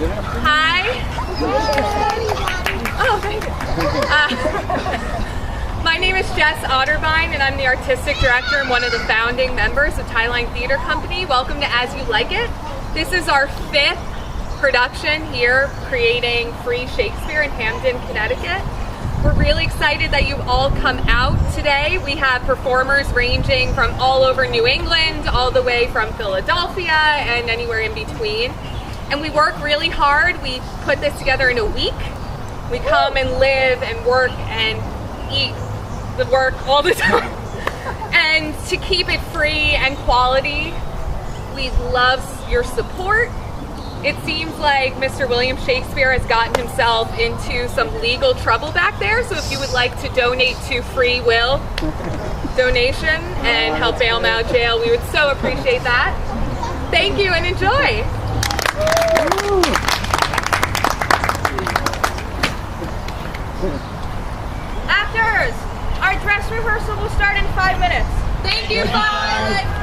Hi. Oh, thank you. My name is Otterbine, and I'm the artistic director and one of the founding members of Tieline Theater Company. Welcome to As You Like It. This is our 5th production here, creating free Shakespeare in Hamden, Connecticut. We're really excited that you've all come out today. We have performers ranging from all over New England, all the way from Philadelphia, and anywhere in between. And we work really hard. We put this together in a week. We come and live and work and eat the work all the time. And to keep it free and quality, we love your support. It seems like Mr. William Shakespeare has gotten himself into some legal trouble back there, so if you would like to donate to Free Will donation and help bail him out of jail, we would so appreciate that. Thank you and enjoy. Actors, our dress rehearsal will start in 5 minutes. Thank you, bye.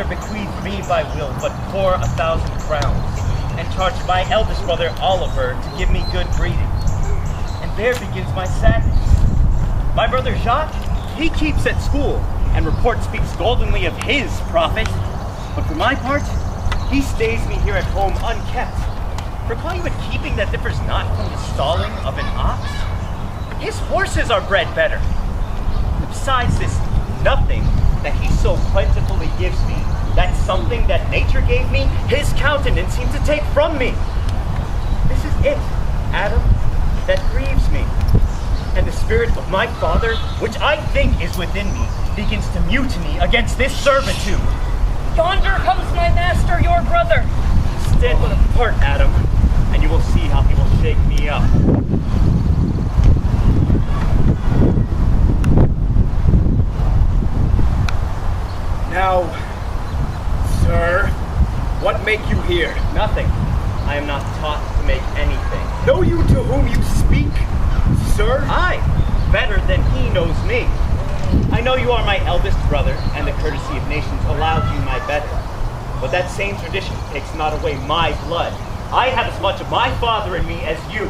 Bequeathed me by will but for 1,000 crowns, and charged my eldest brother Oliver to give me good breeding. And there begins my sadness. My brother Jaques, he keeps at school, and report speaks goldenly of his profit. But for my part, he stays me here at home unkept. For call you a keeping that differs not from the stalling of an ox? His horses are bred better. Besides this nothing that he so plentifully gives me, that something that nature gave me, his countenance seems to take from me. This is it, Adam, that grieves me. And the spirit of my father, which I think is within me, begins to mutiny against this servitude. Yonder comes my master, your brother. Stand but apart, Adam, and you will see how he will shake me up. Now, sir, what make you here? Nothing. I am not taught to make anything. Know you to whom you speak, sir? Aye, better than he knows me. I know you are my eldest brother, and the courtesy of nations allows you my better. But that same tradition takes not away my blood. I have as much of my father in me as you.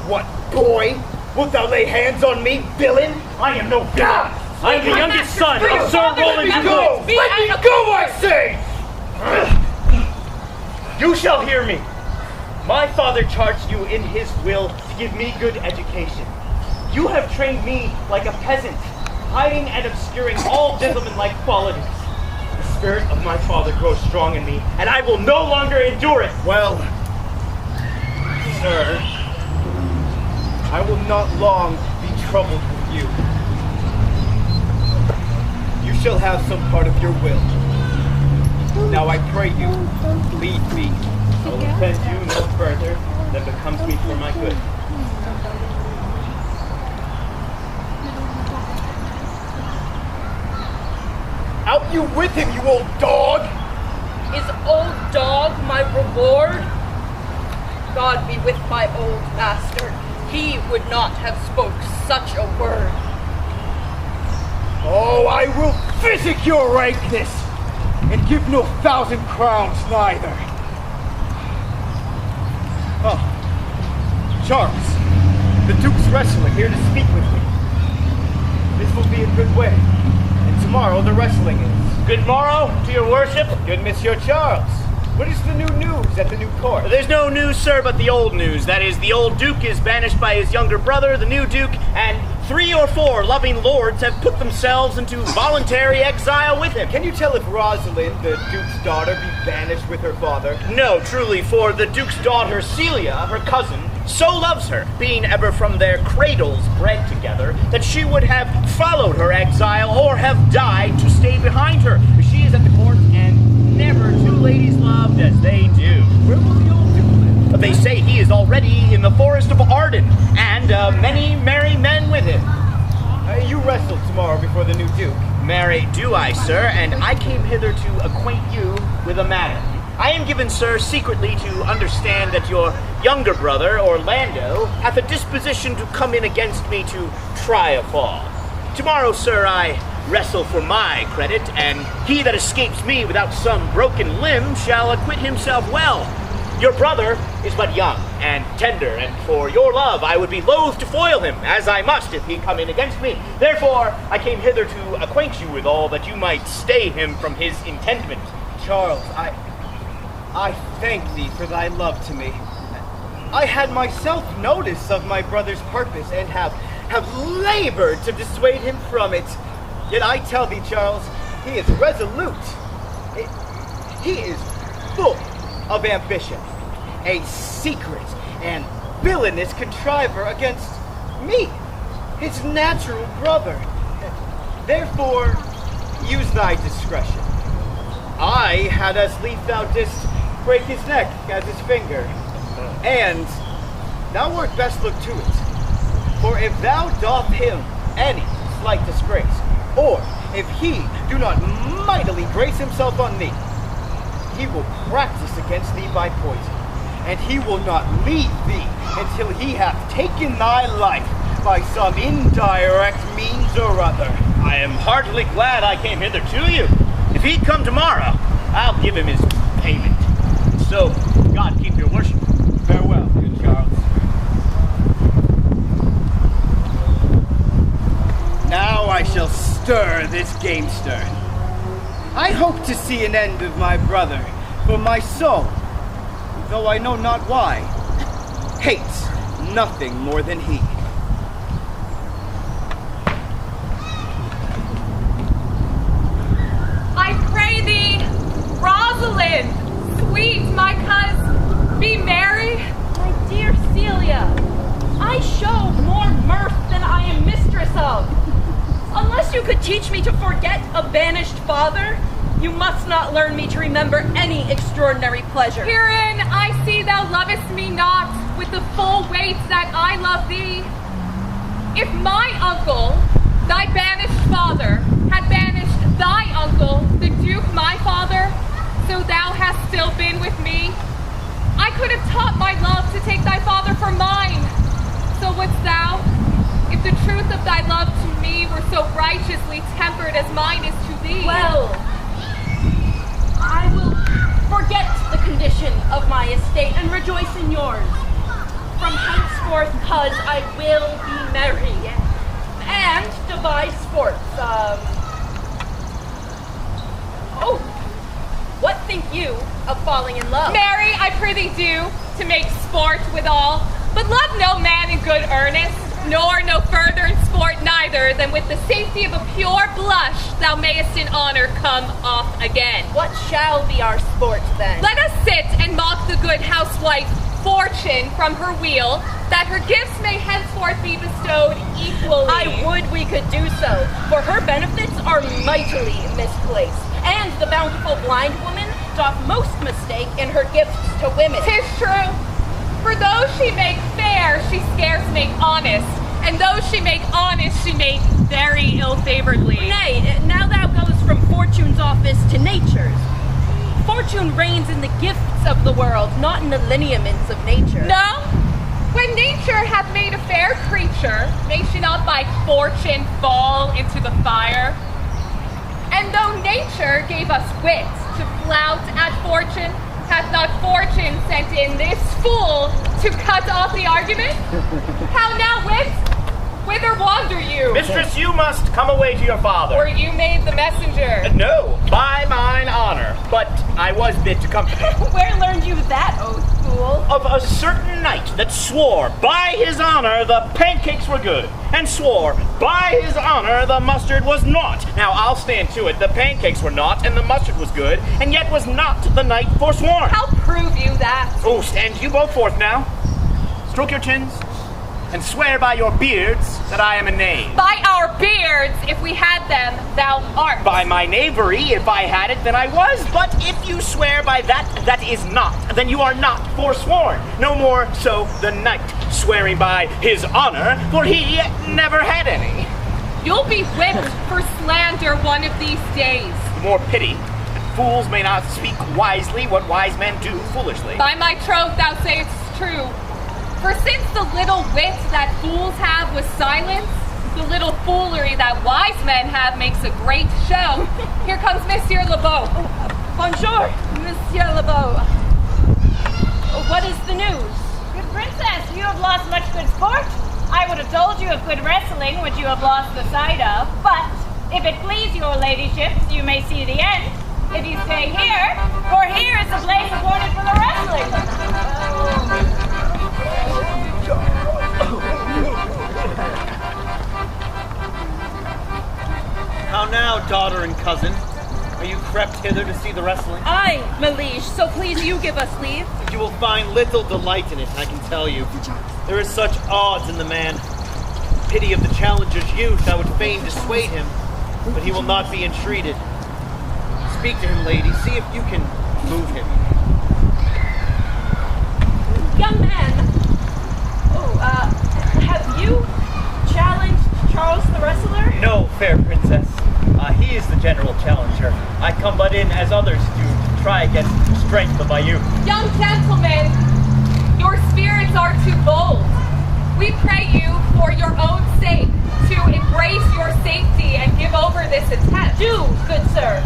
What, boy? Wilt thou lay hands on me, villain? I am no villain. I am the youngest son of Sir Roland. Let me go! Let me go, I say! You shall hear me. My father charged you in his will to give me good education. You have trained me like a peasant, hiding and obscuring all gentlemanlike qualities. The spirit of my father grows strong in me, and I will no longer endure it. Well, sir, I will not long be troubled with you. You shall have some part of your will. Now I pray you, lead me. I will offend you no further than becomes me for my good. Out you with him, you old dog! Is old dog my reward? God be with my old master. he would not have spoke such a word. Oh, I will physic your rankness, and give no 1,000 crowns neither. Oh, Charles, the Duke's wrestler here to speak with me. This will be a good way, and tomorrow the wrestling is. Good morrow to your worship. Good, Monsieur Charles. What is the new news at the new court? There's no news, sir, but the old news. That is, the old Duke is banished by his younger brother, the new Duke, and 3 or 4 loving lords have put themselves into voluntary exile with him. Can you tell if Rosalind, the Duke's daughter, be banished with her father? No, truly, for the Duke's daughter, Celia, her cousin, so loves her, being ever from their cradles bred together, that she would have followed her exile or have died to stay behind her. She is at the court, and never two ladies loved as they do. Where will the old Duke live? They say he is already in the forest of Arden, and many merry men with him. You wrestle tomorrow before the new Duke. Marry do I, sir, and I came hither to acquaint you with a matter. I am given, sir, secretly to understand that your younger brother, Orlando, hath a disposition to come in against me to try a fall. Tomorrow, sir, I wrestle for my credit, and he that escapes me without some broken limb shall acquit himself well. Your brother is but young and tender, and for your love I would be loath to foil him, as I must if he come in against me. Therefore, I came hither to acquaint you with all, that you might stay him from his intendment. Charles, I thank thee for thy love to me. I had myself notice of my brother's purpose, and have labored to dissuade him from it. Yet I tell thee, Charles, he is resolute. He is full of ambition, a secret and villainous contriver against me, his natural brother. Therefore, use thy discretion. I had as lief thou didst break his neck as his finger, and thou wert best look to it. For if thou doth him any slight disgrace, or if he do not mightily brace himself on thee, he will practice against thee by poison, and he will not leave thee until he hath taken thy life by some indirect means or other. I am heartily glad I came hither to you. If he'd come tomorrow, I'll give him his payment. So, God keep your worship. Farewell, good Charles. Now I shall stir this gamester. I hope to see an end of my brother, for my soul, though I know not why, hates nothing more than he. I pray thee, Rosalind, sweet my coz, be merry. My dear Celia, I show more mirth than I am mistress of. Unless you could teach me to forget a banished father, you must not learn me to remember any extraordinary pleasure. Herein I see thou lovest me not with the full weight that I love thee. If my uncle, thy banished father, had banished thy uncle, the Duke my father, so thou hast still been with me, I could have taught my love to take thy father for mine. So wouldst thou, if the truth of thy love to me were so righteously tempered as mine is to thee? Well, I will forget the condition of my estate and rejoice in yours. From henceforth, cuz I will be merry and devise sports. Oh, what think you of falling in love? Marry, I prithee do, to make sport withal, but love no man in good earnest, nor no further in sport neither than with the safety of a pure blush thou mayest in honor come off again. What shall be our sport then? Let us sit and mock the good housewife Fortune from her wheel, that her gifts may henceforth be bestowed equally. I would we could do so, for her benefits are mightily misplaced, and the bountiful blind woman doth most mistake in her gifts to women. 'Tis true. For those she make fair, she scarce make honest, and those she make honest, she make very ill-favoredly. Nay, now thou goes from Fortune's office to Nature's. Fortune reigns in the gifts of the world, not in the lineaments of nature. No? When nature hath made a fair creature, may she not by fortune fall into the fire? And though nature gave us wit to flout at fortune, hath not fortune sent in this fool to cut off the argument? How now, wit? Whither wander you? Mistress, you must come away to your father. Or you made the messenger? No, by mine honor, but I was bid to company. Where learned you that, oath, fool? Of a certain knight that swore by his honor the pancakes were good, and swore by his honor the mustard was naught. Now I'll stand to it, the pancakes were naught, and the mustard was good, and yet was not the knight forsworn. I'll prove you that. Oh, stand you both forth now. Stroke your chins, and swear by your beards that I am a knave. By our beards, if we had them, thou art. By my knavery, if I had it, then I was. But if you swear by that is not, then you are not forsworn. No more so the knight swearing by his honor, for he never had any. You'll be whipped for slander one of these days. The more pity that fools may not speak wisely what wise men do foolishly. By my troth, thou sayest true. For since the little wit that fools have was silence, the little foolery that wise men have makes a great show. Here comes Monsieur Beau. Bonjour, Monsieur Beau. What is the news? Good princess, you have lost much good sport. I would have told you of good wrestling, which you have lost the sight of. But if it please your ladyships, you may see the end. If you stay here, for here is the place appointed for the wrestling. How now, daughter and cousin? Are you crept hither to see the wrestling? Aye, my liege, so please you give us leave. You will find little delight in it, I can tell you. There is such odds in the man. Pity of the challenger's youth, I would fain dissuade him, but he will not be entreated. Speak to him, lady. See if you can move him. Young man, have you challenged Charles the wrestler? No, fair princess. He is the general challenger. I come but in as others do to try against the strength of my youth. Young gentlemen, your spirits are too bold. We pray you, for your own sake, to embrace your safety and give over this attempt. Do, good sir.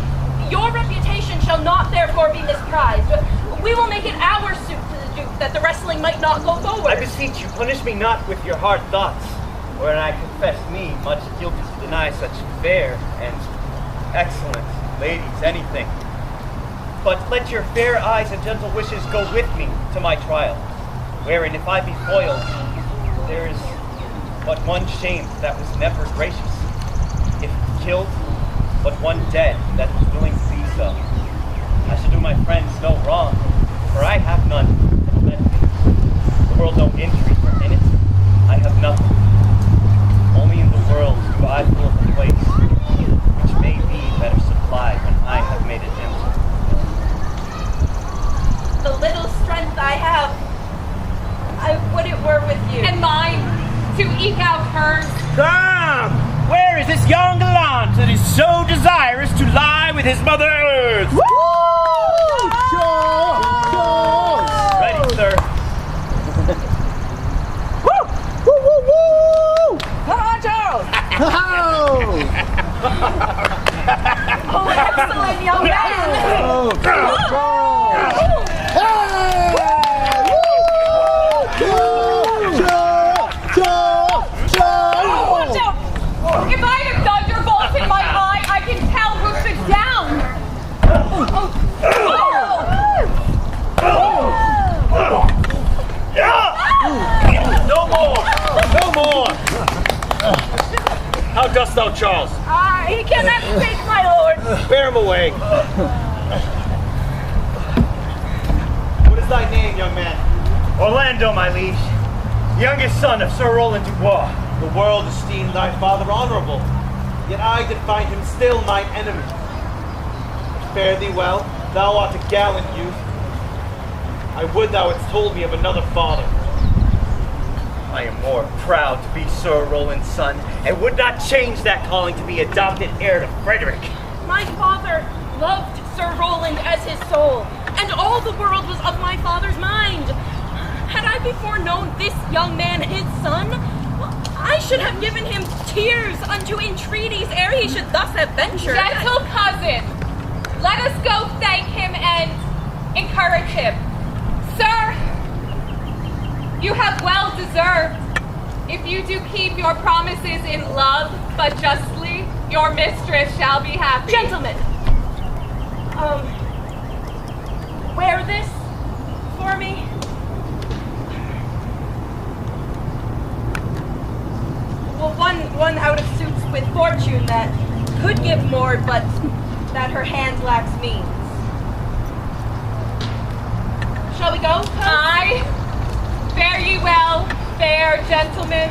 Your reputation shall not therefore be misprized. We will make it our suit to the Duke that the wrestling might not go forward. I beseech you, punish me not with your hard thoughts, wherein I confess me much guilty to deny such fair and excellent ladies anything. But let your fair eyes and gentle wishes go with me to my trial, wherein if I be foiled, there is but one shame that was never gracious. If killed, but one dead that was willing to be so. I should do my friends no wrong, for I have none that meant me. The world no injury, for in it I have nothing. Only in the world do I fill the place, which may be better supplied when I have made it empty. The little strength I have, I would it were with you. And mine, to eke out hers. Come! Where is this young gallant that is so desirous to lie with his mother earth? Woo! Charles! Ready, sir. Woo! Woo, woo, woo! Come on, Charles! Oh, excellent, young man! Oh, Charles! Hey! Watch out! If I have thunderbolts in my eye, I can tell who should down. No more! No more! How dost thou, Charles? He cannot speak, my lord. Bear him away. What is thy name, young man? Orlando, my liege, youngest son of Sir Roland Dubois. The world esteemed thy father honorable, yet I did find him still mine enemy. But fare thee well, thou art a gallant youth. I would thou hadst told me of another father. I am more proud to be Sir Roland's son, and would not change that calling to be adopted heir to Frederick. My father loved Sir Roland as his soul, and all the world was of my father's mind. Had I before known this young man his son, I should have given him tears unto entreaties ere he should thus have ventured. Gentle cousin, let us go thank him and encourage him. Sir, you have well deserved. If you do keep your promises in love, but justly, your mistress shall be happy. Gentlemen, wear this for me. Well, one out of suits with fortune that could give more, but that her hand lacks means. Shall we go? Aye. Fare ye well, fair gentlemen.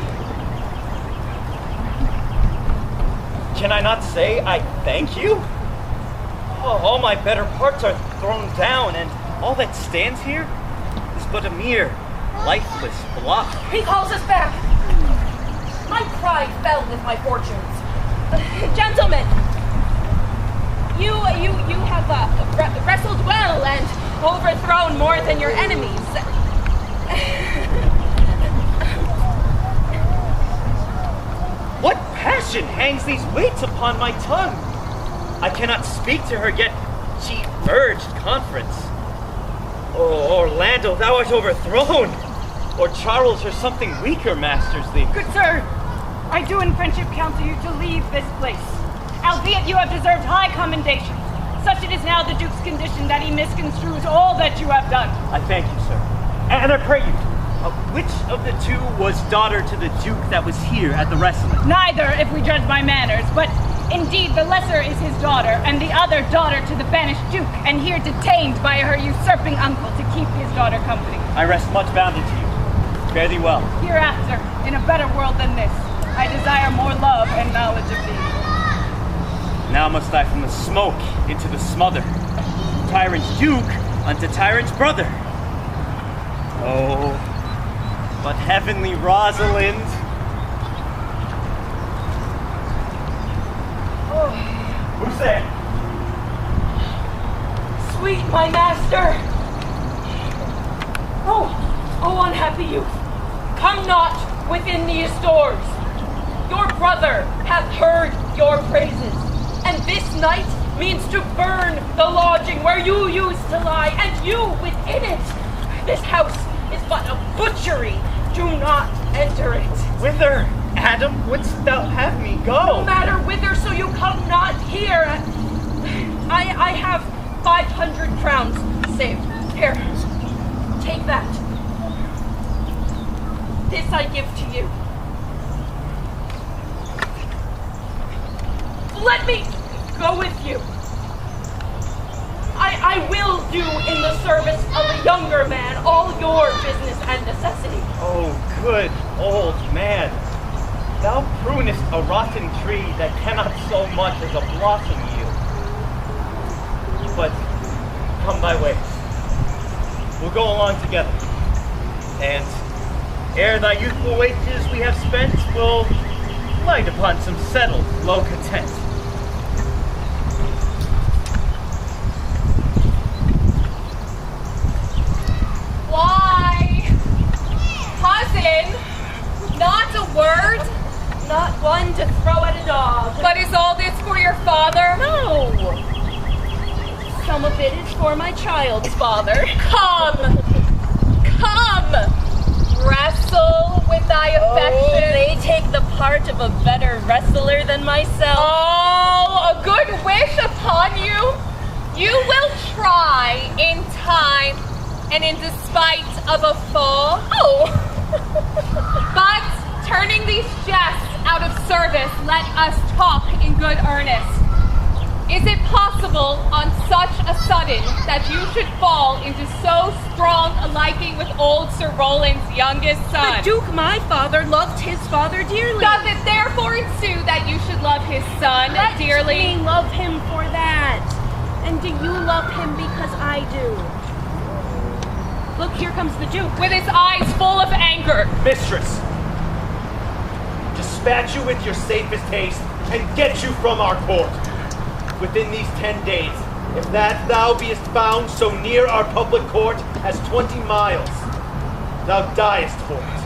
Can I not say I thank you? Oh, all my better parts are thrown down, and all that stands here is but a mere lifeless block. He calls us back. My pride fell with my fortunes. Gentlemen, you have wrestled well and overthrown more than your enemies. What passion hangs these weights upon my tongue? I cannot speak to her, yet she urged conference. Oh, Orlando, thou art overthrown. Or Charles, or something weaker masters thee. Good sir, I do in friendship counsel you to leave this place. Albeit you have deserved high commendation. Such it is now the Duke's condition that he misconstrues all that you have done. I thank you, sir. And I pray you, which of the two was daughter to the Duke that was here at the wrestling? Neither, if we judge by manners, but indeed the lesser is his daughter, and the other daughter to the banished Duke, and here detained by her usurping uncle to keep his daughter company. I rest much bounded to you. Fare thee well. Hereafter, in a better world than this, I desire more love and knowledge of thee. Now must I from the smoke into the smother, tyrant's Duke unto tyrant's brother. Oh, but heavenly Rosalind. Oh, Who's that? sweet my master. Oh, unhappy youth, come not within these doors. Your brother hath heard your praises, and this night means to burn the lodging where you used to lie, and you within it. This house is but a butchery. Do not enter it. Whither, Adam, wouldst thou have me go? No matter whither, so you come not here. I have 500 crowns saved. Here, take that. This I give to you. Let me go with you. I will do in the service of a younger man all your business and necessity. Oh, good old man. Thou prunest a rotten tree that cannot so much as a blossom yield. But come thy ways. We'll go along together. And ere thy youthful wages we have spent, we'll light upon some settled low content. Why, cousin, not a word? Not one to throw at a dog. But is all this for your father? No. Some of it is for my child's father. Come, wrestle with thy affection. They take the part of a better wrestler than myself. Oh, a good wish upon you. You will try in time and in despite of a fall. Oh. But turning these jests out of service, let us talk in good earnest. Is it possible on such a sudden that you should fall into so strong a liking with old Sir Roland's youngest son? The Duke, my father, loved his father dearly. Does it therefore ensue that you should love his son dearly? Let me love him for that. And do you love him because I do? Look, here comes the Duke. With his eyes full of anger. Mistress, dispatch you with your safest haste and get you from our court. Within these 10 days, if that thou beest found so near our public court as 20 miles, thou diest for it.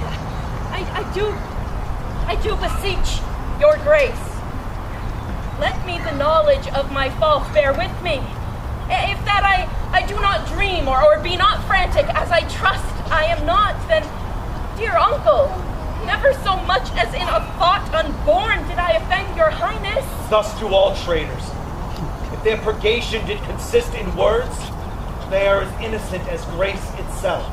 I do beseech your grace. Let me the knowledge of my fault bear with me. If that I do not dream or be not frantic, as I trust I am not, then, dear uncle, never so much as in a thought unborn did I offend your highness. Thus do all traitors. If their purgation did consist in words, they are as innocent as grace itself.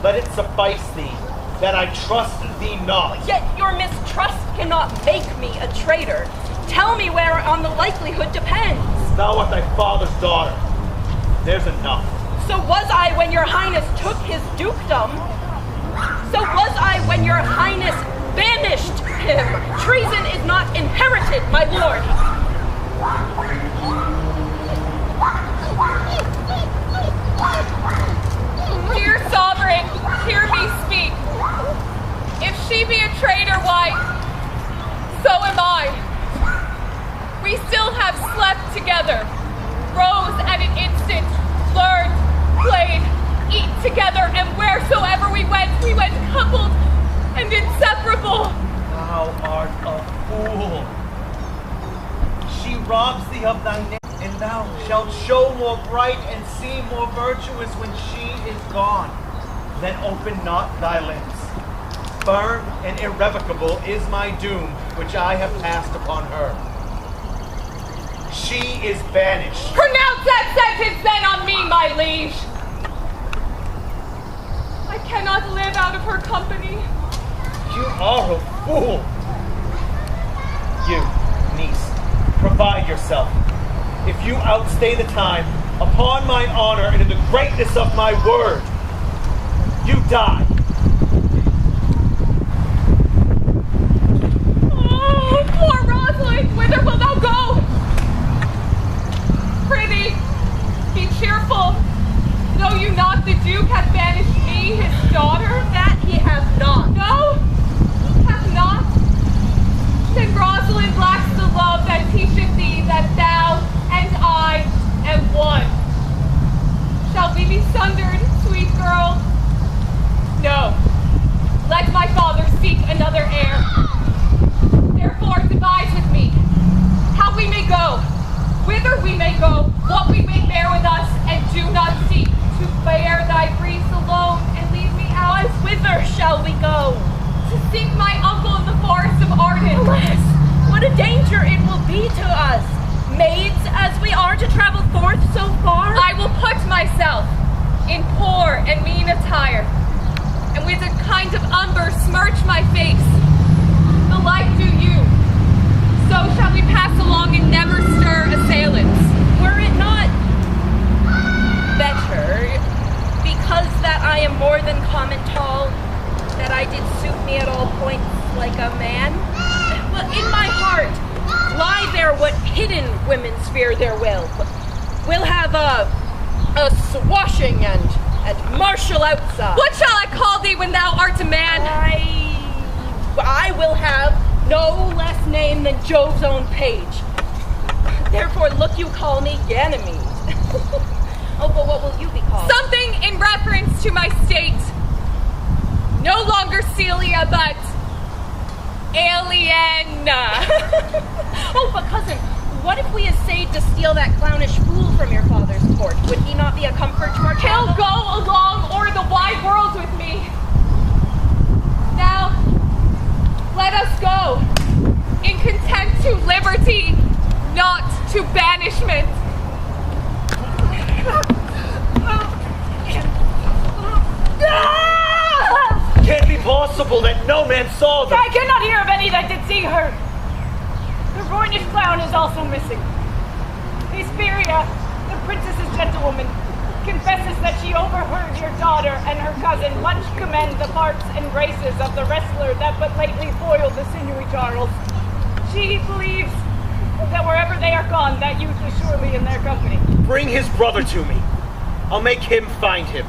Let it suffice thee that I trust thee not. Yet your mistrust cannot make me a traitor. Tell me whereon the likelihood depends. Thou art thy father's daughter. There's enough. So was I when your highness took his dukedom. So was I when your highness banished him. Treason is not inherited, my lord. Dear sovereign, hear me speak. If she be a traitor, why, so am I. We still have slept together, rose at an instant, learned, played, eat together, and wheresoever we went coupled and inseparable. Thou art a fool. She robs thee of thy name, and thou shalt show more bright and seem more virtuous when she is gone. Then open not thy lips. Firm and irrevocable is my doom, which I have passed upon her. She is banished. Pronounce that sentence then on me, my liege. I cannot live out of her company. You are a fool. You, niece, provide yourself. If you outstay the time, upon my honor and in the greatness of my word, you die. Oh, poor Rosalind, whither wilt thou go? Prithee, be cheerful. Know you not the Duke hath banished me, his daughter? That he hath not. No, hath not. Then Rosalind lacks the love that teacheth thee that thou and I am one. Shall we be sundered, sweet girl? No. Let my father seek another heir. Therefore devise with me how we may go, whither we may go, what we may bear with us, and do not seek to bear thy griefs alone and leave me out. Whither shall we go? To seek my uncle in the forest of Arden. Alas, what a danger it will be to us, maids as we are to travel forth so far. I will put myself in poor and mean attire, and with a kind of umber smirch my face. The like do you. So shall we pass along and never stir assailants. Were it not better, because that I am more than common tall, that I did suit me at all points like a man? Well, in my heart lie there what hidden women's fear their will. We'll have a swashing and martial outside. What shall I call thee when thou art a man? I will have no less name than Jove's own page. Therefore, look you call me Ganymede. Oh, but what will you be called? Something in reference to my state. No longer Celia, but Alien. Oh, but cousin, what if we essayed to steal that clownish fool from your father's court? Would he not be a comfort to our He'll travel? go along o'er the wide world with me. Now, let us go, in contempt to liberty, not to banishment. Can't be possible that no man saw them. I cannot hear of any that did see her. The Roynish clown is also missing. Hesperia, the princess's gentlewoman, confesses that she overheard your daughter and her cousin much commend the parts and graces of the wrestler that but lately foiled the sinewy Charles. She believes that wherever they are gone, that youth is surely in their company. Bring his brother to me. I'll make him find him.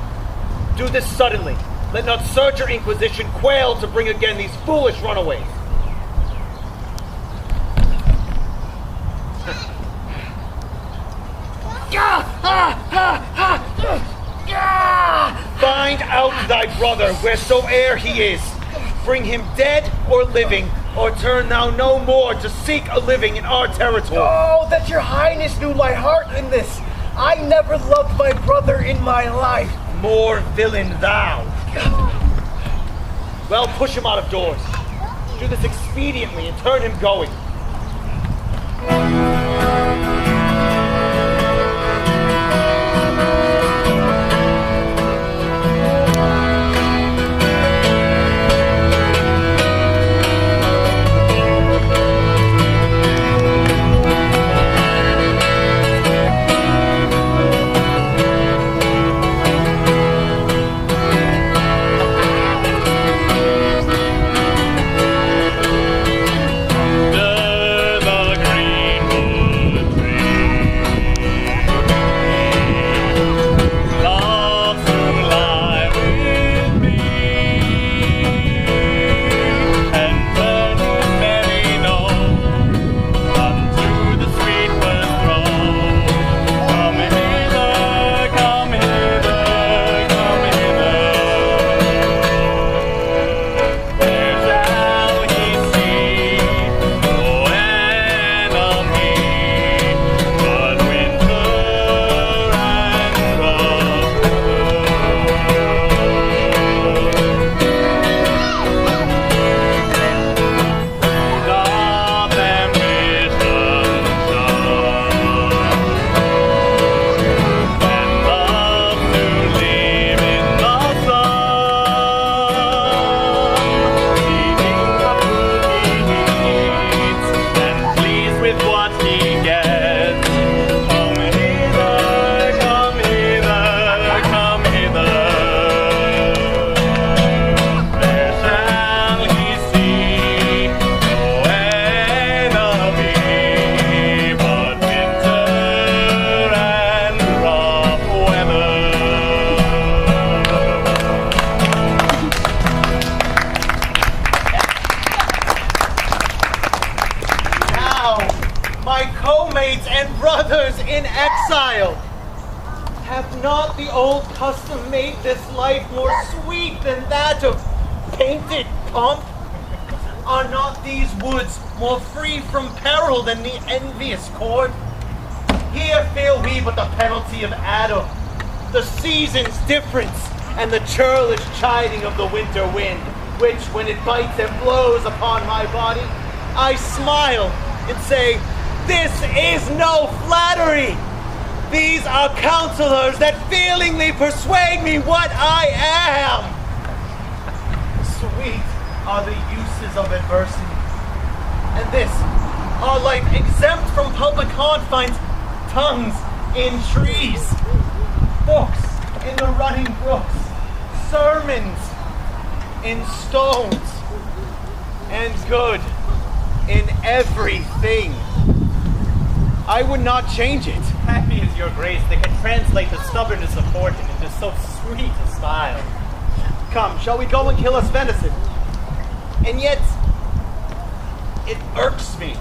Do this suddenly. Let not search or inquisition quail to bring again these foolish runaways. Find out thy brother wheresoe'er he is. Bring him dead or living, or turn thou no more to seek a living in our territory. Oh, that your highness knew my heart in this. I never loved my brother in my life. More villain thou. Well, push him out of doors. Do this expediently and turn him going. Hath not the old custom made this life more sweet than that of painted pomp? Are not these woods more free from peril than the envious cord? Here feel we but the penalty of Adam, the season's difference, and the churlish chiding of the winter wind, which, when it bites and blows upon my body, I smile and say, "This is no flattery. These are counselors that feelingly persuade me what I am." Sweet are the uses of adversity, and this, our life exempt from public confines, tongues in trees, books in the running brooks, sermons in stones, and good in everything. I would not change it. Happy is your grace that can translate the stubbornness of fortune into so sweet a style. Come, shall we go and kill us venison? And yet, it irks me.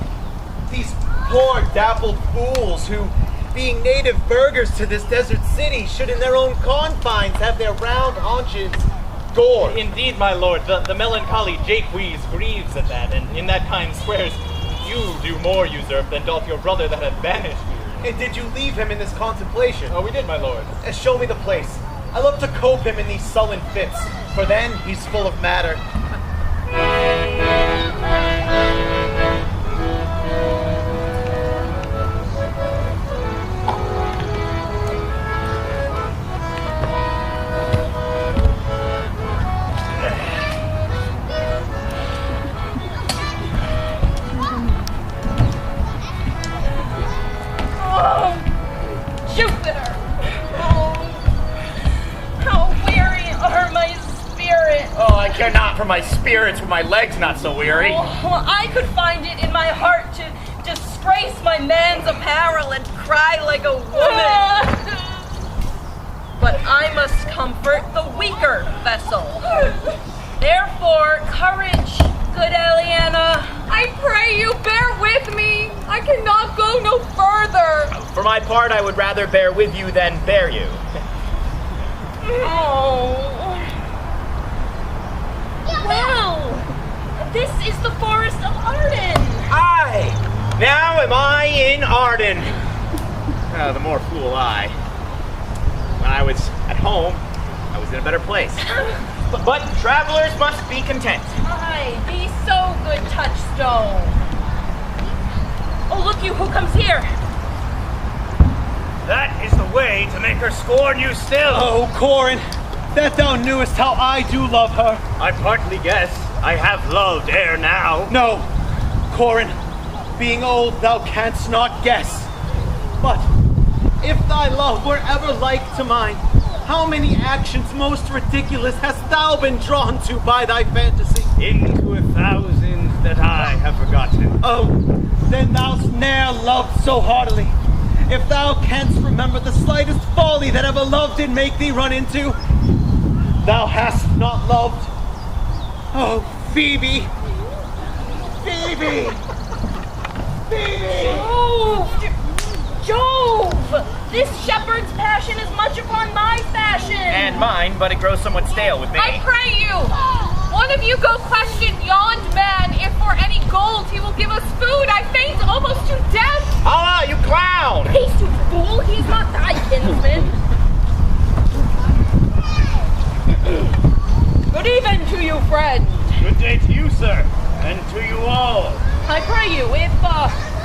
These poor dappled fools who, being native burghers to this desert city, should in their own confines have their round haunches gored. Indeed, my lord, the melancholy Jaques grieves at that, and in that kind swears you do more usurp than doth your brother that had banished you. And did you leave him in this contemplation? Oh, we did, my lord. Show me the place. I love to cope him in these sullen fits, for then he's full of matter. Jupiter! Oh, how weary are my spirits! Oh, I care not for my spirits when my leg's not so weary. Oh, well, I could find it in my heart to disgrace my man's apparel and cry like a woman. But I must comfort the weaker vessel. Therefore, courage, good Eliana. I pray you bear with me. I cannot go no further. For my part, I would rather bear with you than bear you. Oh. Well, this is the forest of Arden. Aye! Now am I in Arden. The more fool I. When I was at home, I was in a better place. But travelers must be content. Aye, be so good, Touchstone. Oh, look you, who comes here? That is the way to make her scorn you still. Oh, Corin, that thou knewest how I do love her. I partly guess I have loved ere now. No, Corin, being old thou canst not guess. But if thy love were ever like to mine, how many actions most ridiculous hast thou been drawn to by thy fantasy? Into 1,000 that I have forgotten. Oh, then thou'st ne'er loved so heartily. If thou canst remember the slightest folly that ever love did make thee run into, thou hast not loved. Oh, Phebe! Phebe! Phebe! Jove! This shepherd's passion is much upon my fashion. And mine, but it grows somewhat stale with me. I pray you, one of you go question yond man if for any gold he will give us food. I faint almost to death. Allah, you clown! Haste, you fool! He is not thy kinsman. Good even to you, friend. Good day to you, sir, and to you all. I pray you, if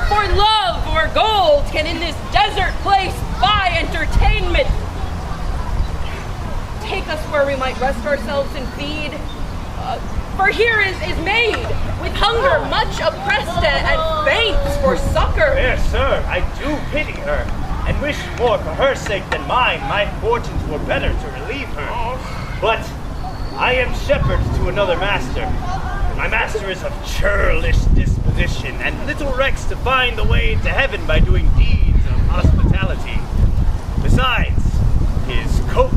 for love or gold can in this desert place buy entertainment, take us where we might rest ourselves and feed. For here is maid, with hunger much oppressed and faints for succor. Fair sir, I do pity her, and wish more for her sake than mine. My fortunes were better to relieve her. But I am shepherd to another master. My master is of churlish disposition, and little recks to find the way to heaven by doing deeds of hospitality. Besides, his coat,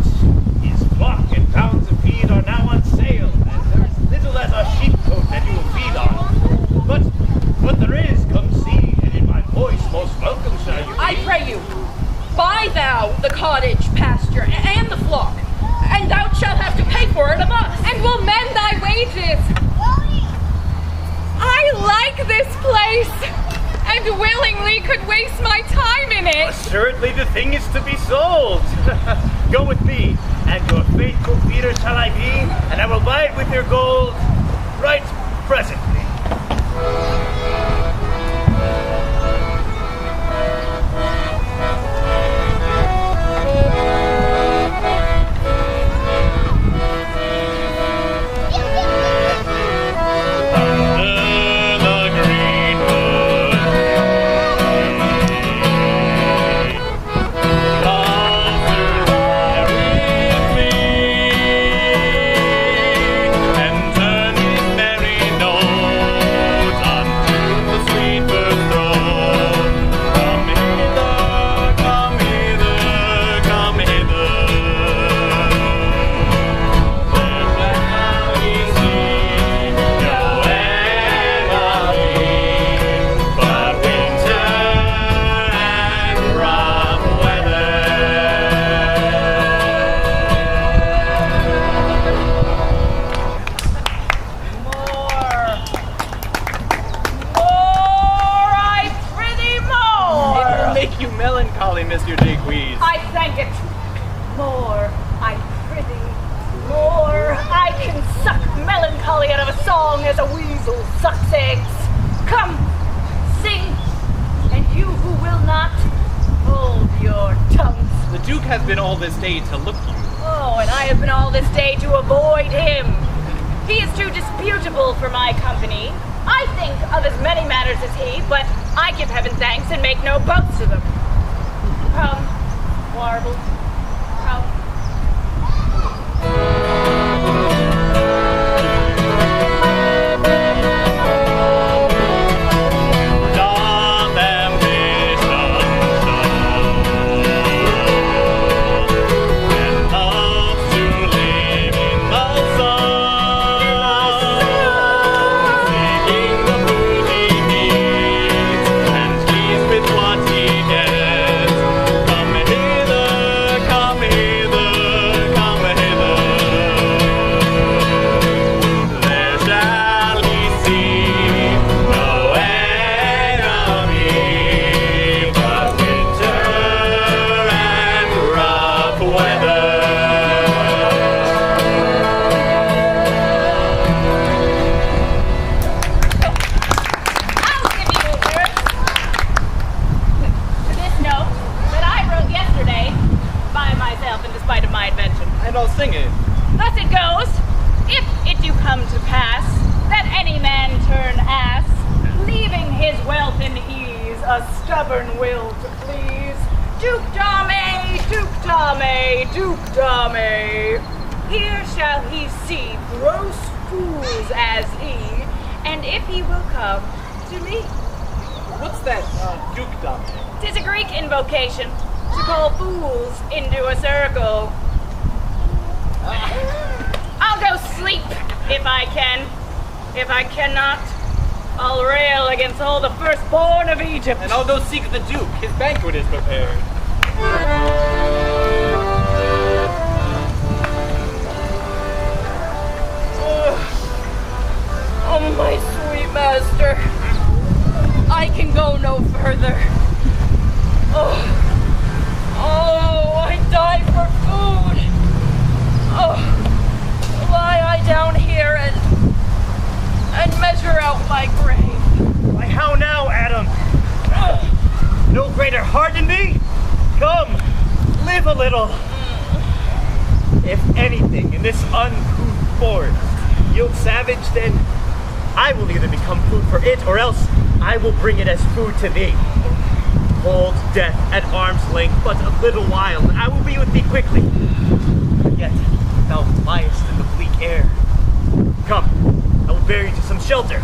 his flock, and pounds of feed are now on sale, and there is little as a sheepcoat that you will feed on. But what there is, come see, and in my voice most welcome shall you be. I pray you, buy thou the cottage, pasture, and the flock, and thou shalt have to pay for it of us. And will mend thy wages. I like this place, and willingly could waste my time in it. Assuredly the thing is to be sold. Go with me, and your faithful feeder shall I be, and I will buy it with your gold right presently. Mr. Jaques. I thank it. More, I prithee. More, I can suck melancholy out of a song as a weasel sucks eggs. Come, sing, and you who will not, hold your tongues. The Duke has been all this day to look you. Oh, and I have been all this day to avoid him. He is too disputable for my company. I think of as many matters as he, but I give heaven thanks and make no boasts of them. Come, warble, come. a stubborn will to please. Duke Dame, Duke Dame, Duke Dame. Here shall he see gross fools as he, and if he will come to me. What's that, dukedom? 'Tis a Greek invocation to call fools into a circle. I'll go sleep if I can. If I cannot, I'll rail against all the firstborn of Egypt. And I'll go seek the Duke. His banquet is prepared. Oh, my sweet master. I can go no further. Oh, I die for food. Oh, lie I down here and measure out my grave. Why, how now, Adam? No greater heart in thee? Come, live a little. If anything in this uncouth forest yields savage, then I will either become food for it, or else I will bring it as food to thee. Hold death at arm's length but a little while, and I will be with thee quickly. Yet thou liest in the bleak air. Come, I will bear you to some shelter.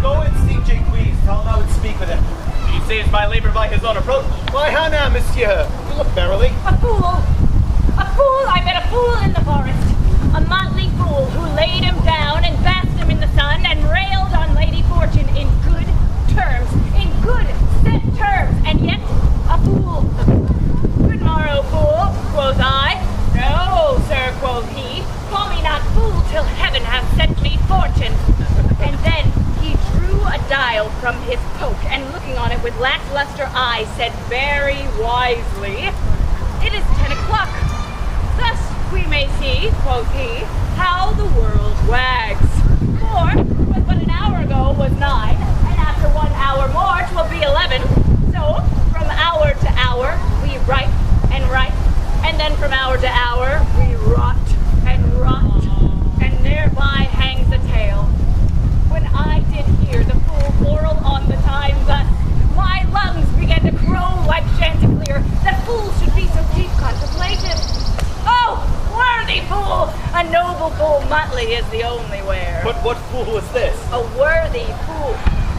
Go and seek Jaques. Tell him I would speak with him. He saves my labor by his own approach. Why, how now, monsieur? You look merrily. A fool! A fool! I met a fool in the forest. A motley fool who laid him down and basked him in the sun and railed on Lady Fortune in good terms. In good, set terms. And yet, a fool. Good morrow, fool, quoth I. No, sir, quoth he. Call me not fool till heaven hath sent me fortune. And then he drew a dial from his poke, and looking on it with lackluster eyes, said very wisely, "It is 10 o'clock. Thus we may see," quoth he, "how the world wags. For what but an hour ago was 9, and after 1 hour more 'twill be 11. So from hour to hour we write, and then from hour to hour we rot, and thereby hangs the tale. When I did hear the fool oral on the time thus, my lungs began to crow like chanticleer, that fools should be so deep contemplative. Oh, worthy fool! A noble fool motley is the only wear. But what fool is this? A worthy fool,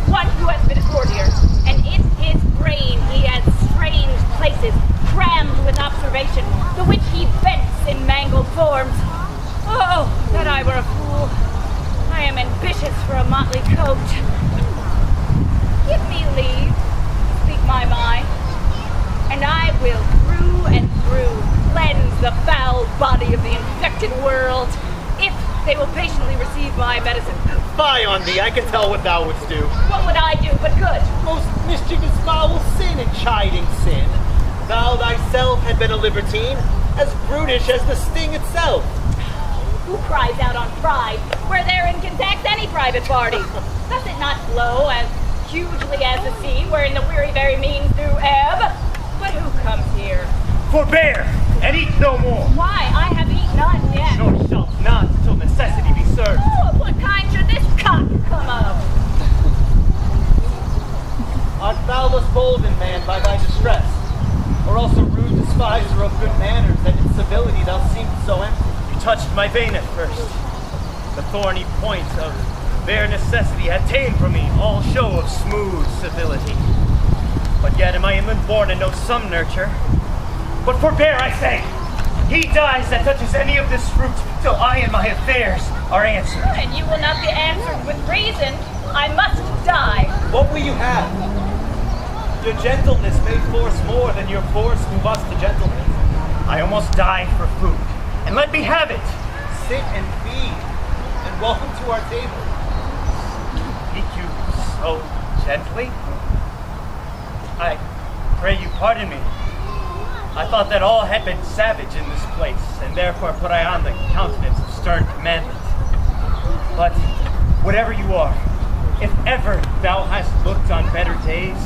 one who has been a courtier, and in his brain he has strange places crammed with observation, the which he bents in mangled forms. Oh, that I were a fool! I am ambitious for a motley coat. Give me leave to speak my mind, and I will through and through cleanse the foul body of the infected world, if they will patiently receive my medicine. Fie on thee, I can tell what thou wouldst do. What would I do but good? Most mischievous foul sin and chiding sin. Thou thyself had been a libertine, as brutish as the sting itself. Who cries out on pride, where therein can tax any private party? Does it not flow as hugely as the sea, wherein the weary very means do ebb? But who comes here? Forbear, and eat no more. Why, I have eaten none yet. Nor shalt not till necessity be served. Oh, of what kind should this cock come of? Art thou thus boldened, man, by thy distress? Or else a rude despiser of good manners, that in civility thou seemst so empty? You touched my vein at first. The thorny point of bare necessity had ta'en from me all show of smooth civility. But yet am I inland born and know some nurture. But forbear, I say! He dies that touches any of this fruit, till I and my affairs are answered. And you will not be answered with reason. I must die. What will you have? Your gentleness may force more than your force move us to gentleness. I almost die for food, and let me have it. Sit and feed, and welcome to our table. Speak you so gently? I pray you pardon me. I thought that all had been savage in this place, and therefore put I on the countenance of stern commandment. But whatever you are, if ever thou hast looked on better days,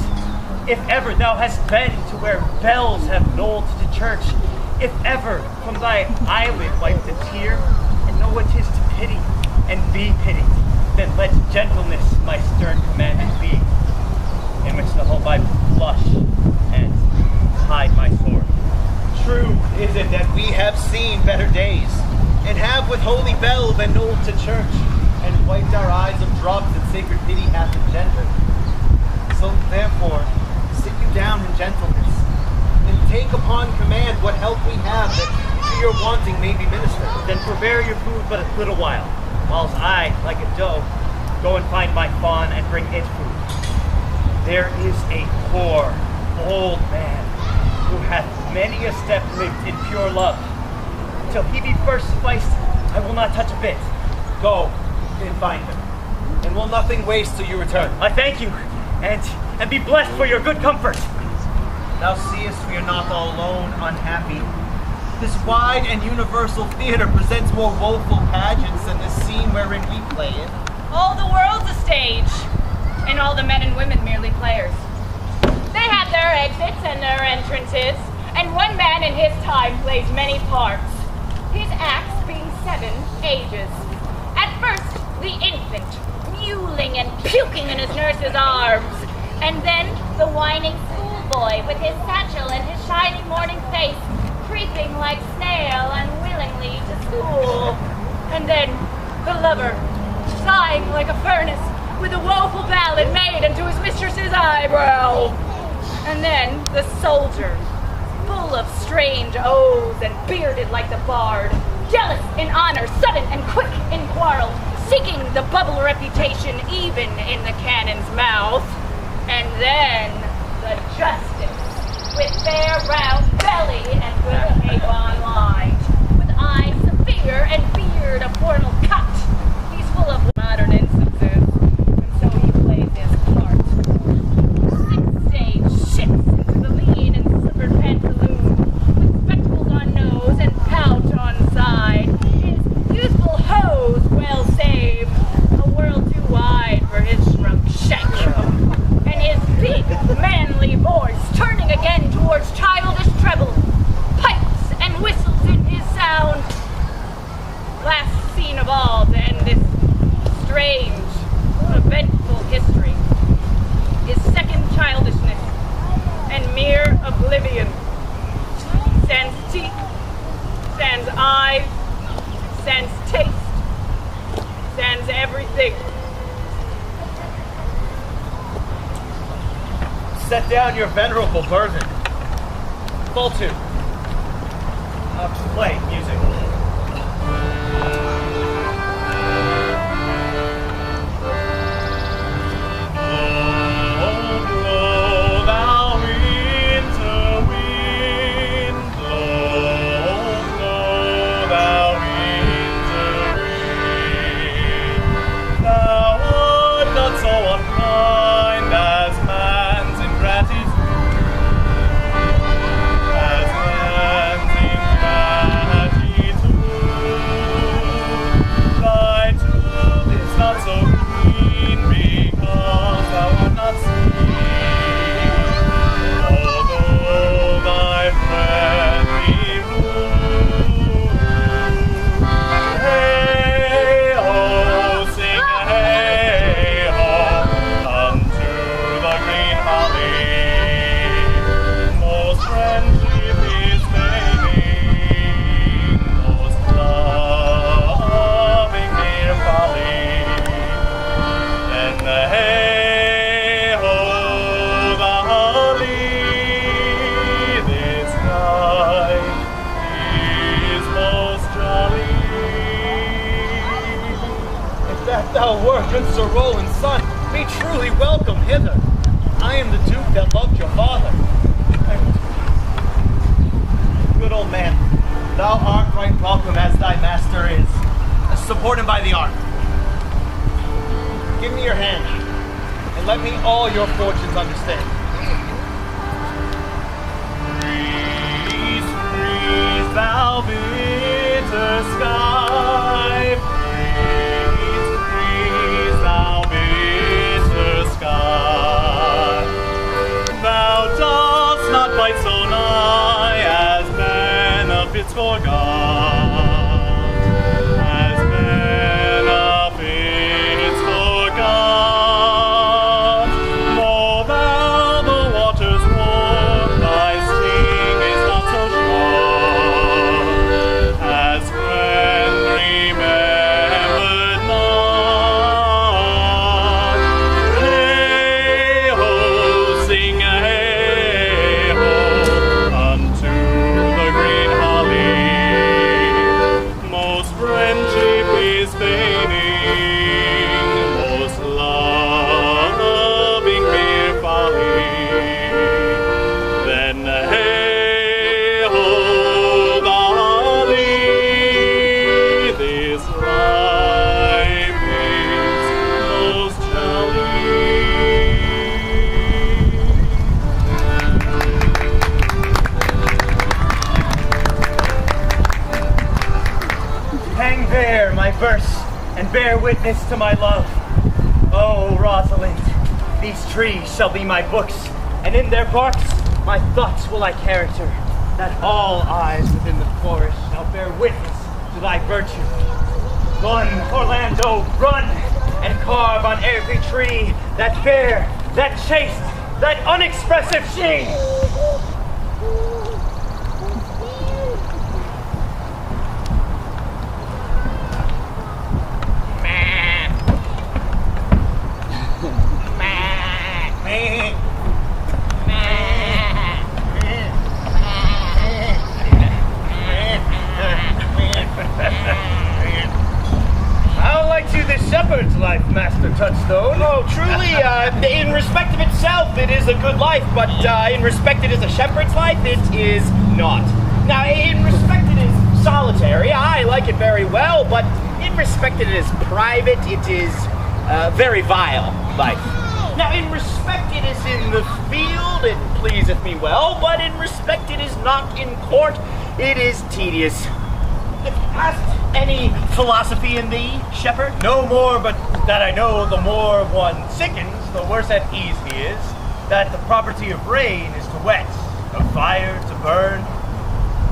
If ever thou hast been to where bells have knolled to church, if ever from thy eyelid wiped a tear, and know what 'tis to pity and be pitied, then let gentleness my stern commandment be, in which the hope I blush and hide my sword. True is it that we have seen better days, and have with holy bell been knolled to church, and wiped our eyes of drops that sacred pity hath engendered. So therefore, sit you down in gentleness, and take upon command what help we have that to your wanting may be ministered. Then forbear your food but a little whilst I, like a doe, go and find my fawn and bring it food. There is a poor old man who hath many a step lived in pure love. Till he be first sufficed, I will not touch a bit. Go and find him, and will nothing waste till you return. I thank you, and be blessed for your good comfort. Thou seest we are not all alone, unhappy. This wide and universal theater presents more woeful pageants than the scene wherein we play it. All the world's a stage, and all the men and women merely players. They have their exits and their entrances, and one man in his time plays many parts, his acts being 7 ages. At first, the infant, mewling and puking in his nurse's arms, and then the whining schoolboy with his satchel and his shiny morning face, creeping like snail unwillingly to school, and then the lover, sighing like a furnace, with a woeful ballad made into his mistress's eyebrow, and then the soldier, full of strange oaths and bearded like the bard, jealous in honor, sudden and quick in quarrel, seeking the bubble reputation even in the cannon's mouth, and then the justice, with fair round belly and good cape on line, with eyes severe and beard a formal cut. He's full of modern instances, and so he plays his part. 6 stage shifts into the lean and slippered pantaloon, with spectacles on nose and pouch on side, his youthful hose well saved, a world too wide for his shrunk shank, and his big, manly voice turning again towards childish treble, pipes and whistles in his sound. Last scene of all to end this strange, eventful history is second childishness and mere oblivion. Sans teeth, sans eyes, sans taste, sans everything. Set down your venerable burden. Fall to. Play music. Thou wert good Sir Roland's son, be truly welcome hither. I am the Duke that loved your father. Good old man, thou art right welcome as thy master is. Support him by the arm. Give me your hand, and let me all your fortunes understand. Freeze, freeze, thou bitter sky. Freeze, thou bitter sky. Thou it's forgot. As benefits forgot. More thou the waters warm, thy sting is not so sure. As when remembered not. Hey ho, sing hey ho, unto the green holly. Most friendship is feigning, most loving mere folly. Then hey ho, golly, this life is most jolly. Hang there my verse, and bear witness to my love. Oh, Rosalind, these trees shall be my books, and in their barks my thoughts will I character, that all eyes within the forest shall bear witness to thy virtue. Run, Orlando, run, and carve on every tree that fair, that chaste, that unexpressive sheen. How like you this shepherd's life, Master Touchstone? Oh, truly, in respect of itself, it is a good life, but in respect it is a shepherd's life, it is not. Now, in respect it is solitary, I like it very well, but in respect it is private, it is very vile life. Now, in respect it is in the field, it pleaseth me well, but in respect it is not in court, it is tedious. Hast any philosophy in thee, shepherd? No more, but that I know the more one sickens, the worse at ease he is. That the property of rain is to wet, of fire to burn.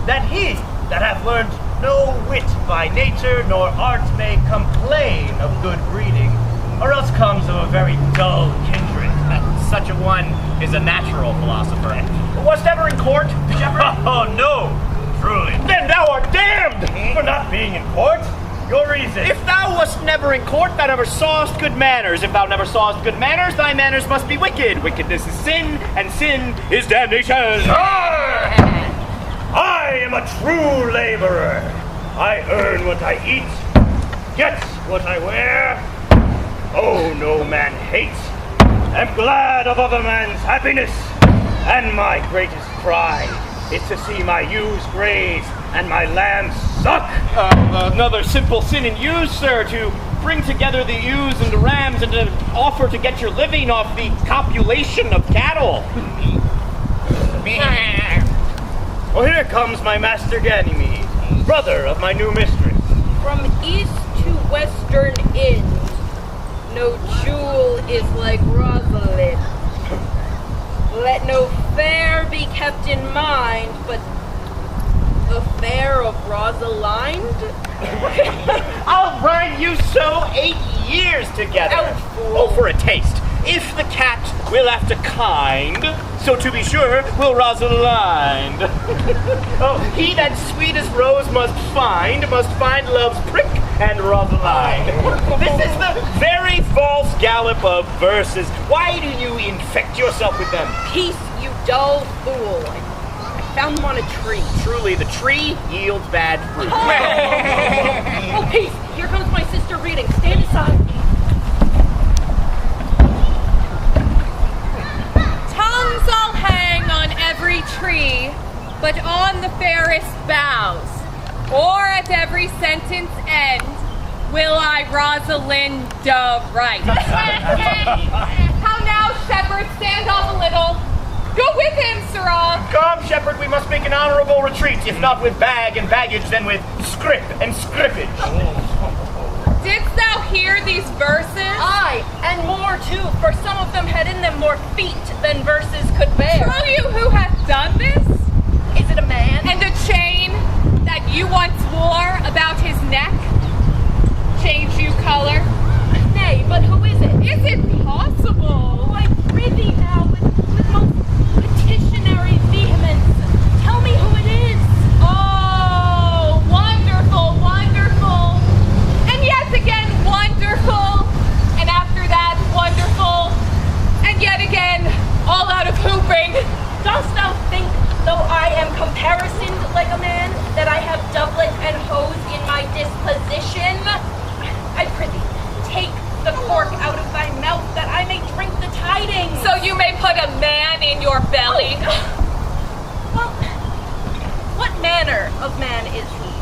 That he that hath learned no wit by nature nor art may complain of good breeding, or else comes of a very dull kindred. That such a one is a natural philosopher. Wast ever in court, shepherd? Oh, no, truly. Then thou art damned! For not being in court? Your reason. If thou wast never in court, thou never sawest good manners. If thou never sawest good manners, thy manners must be wicked. Wickedness is sin, and sin is damnation. I am a true laborer. I earn what I eat, get what I wear. Oh, no man hates. Am glad of other man's happiness, and my greatest pride is to see my ewes graze and my lambs suck. Another simple sin in ewes, sir, to bring together the ewes and the rams and to offer to get your living off the copulation of cattle. Well, here comes my master Ganymede, brother of my new mistress. From east to western end, no jewel is like Rosalind. Let no fair be kept in mind, but the fair of Rosalind? I'll rhyme you so 8 years together. Oh, for a taste. If the cat will after kind, so to be sure will Rosalind. Oh, he that sweetest rose must find love's prick and Rosalind. This is the very false gallop of verses. Why do you infect yourself with them? Peace, you dull fool. I found them on a tree. Truly, the tree yields bad fruit. Oh, peace! Here comes my sister reading. Stand aside. Tongues I'll hang on every tree, but on the fairest boughs, or at every sentence end, will I Rosalind right. How now, shepherd, stand off a little. Go with him, sirrah. Come, shepherd, we must make an honorable retreat, if not with bag and baggage, then with scrip and scrippage. Didst thou hear these verses? Aye, and more too, for some of them had in them more feet than verses could bear. Trow you who hath done this? Is it a man? And a chain that ring. Dost thou think, though I am comparisoned like a man, that I have doublet and hose in my disposition? I prithee, take the cork out of thy mouth, that I may drink the tidings. So you may put a man in your belly. Well, what manner of man is he?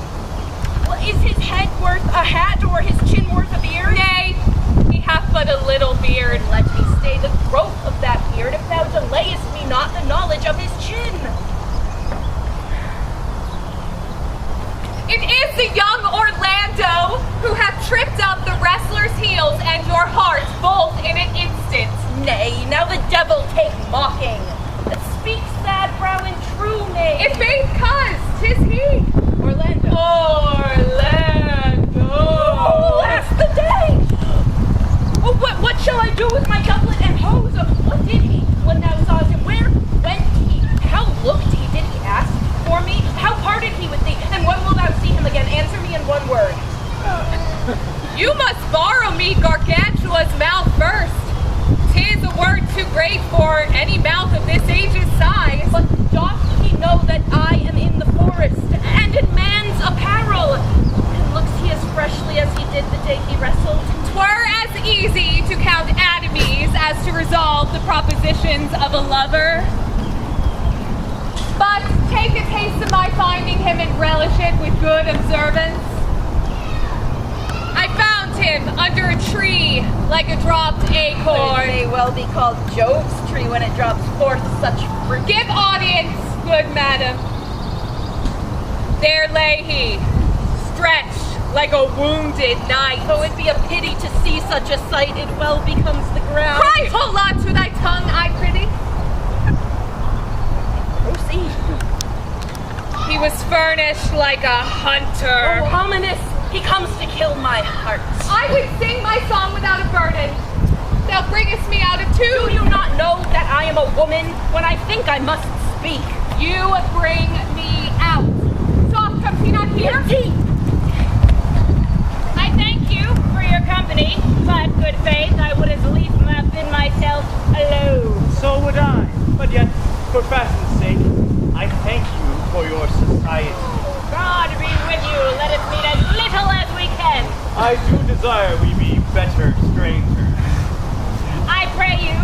Well, is his head worth a hat, or his chin worth a beard? Nay, he hath but a little beard. Let me stay the growth of that beard, if thou delayest me not the knowledge of his chin. It is the young Orlando who hath tripped up the wrestler's heels and your heart both in an instant. Nay, now the devil take mocking. Speak sad brow and true name. It faith cuz, 'tis he. Orlando. Orlando. Oh, last the day. Oh, what shall I do with my doublet and hose? What did he when thou sawest him? Where went he? How looked he? Did he ask for me? How parted he with thee? And when will thou see him again? Answer me in one word. You must borrow me Gargantua's mouth first. 'Tis a word too great for any mouth of this age's size. But doth he know that I am in the forest, and in man's apparel? And looks he as freshly as he did the day he wrestled? 'Twere as easy to count atomies as to resolve the propositions of a lover. But take a taste of my finding him and relish it with good observance. I found him under a tree like a dropped acorn. It may well be called Jove's tree when it drops forth such fruit. Give audience, good madam. There lay he, stretched like a wounded knight. Though it be a pity to see such a sight, it well becomes the ground. Cry, hold on to thy tongue, I prithee. Proceed. He was furnished like a hunter. Oh, ominous! He comes to kill my heart. I would sing my song without a burden. Thou bringest me out of tune. Do you not know that I am a woman when I think I must speak? You bring me out. Soft, comes he not here? He. I thank you for your company, but good faith, I would as lief have been myself alone. So would I. But yet, for fashion's sake, I thank you for your society. God be with you. Let us meet as little as we can. I do desire we be better strangers. I pray you,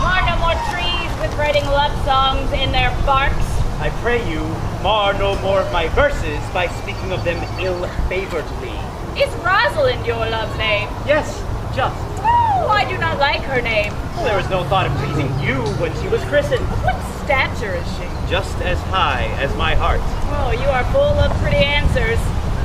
mar no more trees with writing love songs in their barks. I pray you, mar no more of my verses by speaking of them ill-favoredly. Is Rosalind your love's name? Yes, just. Oh, I do not like her name. Well, there was no thought of pleasing you when she was christened. What stature is she? Just as high as my heart. Oh, you are full of pretty answers.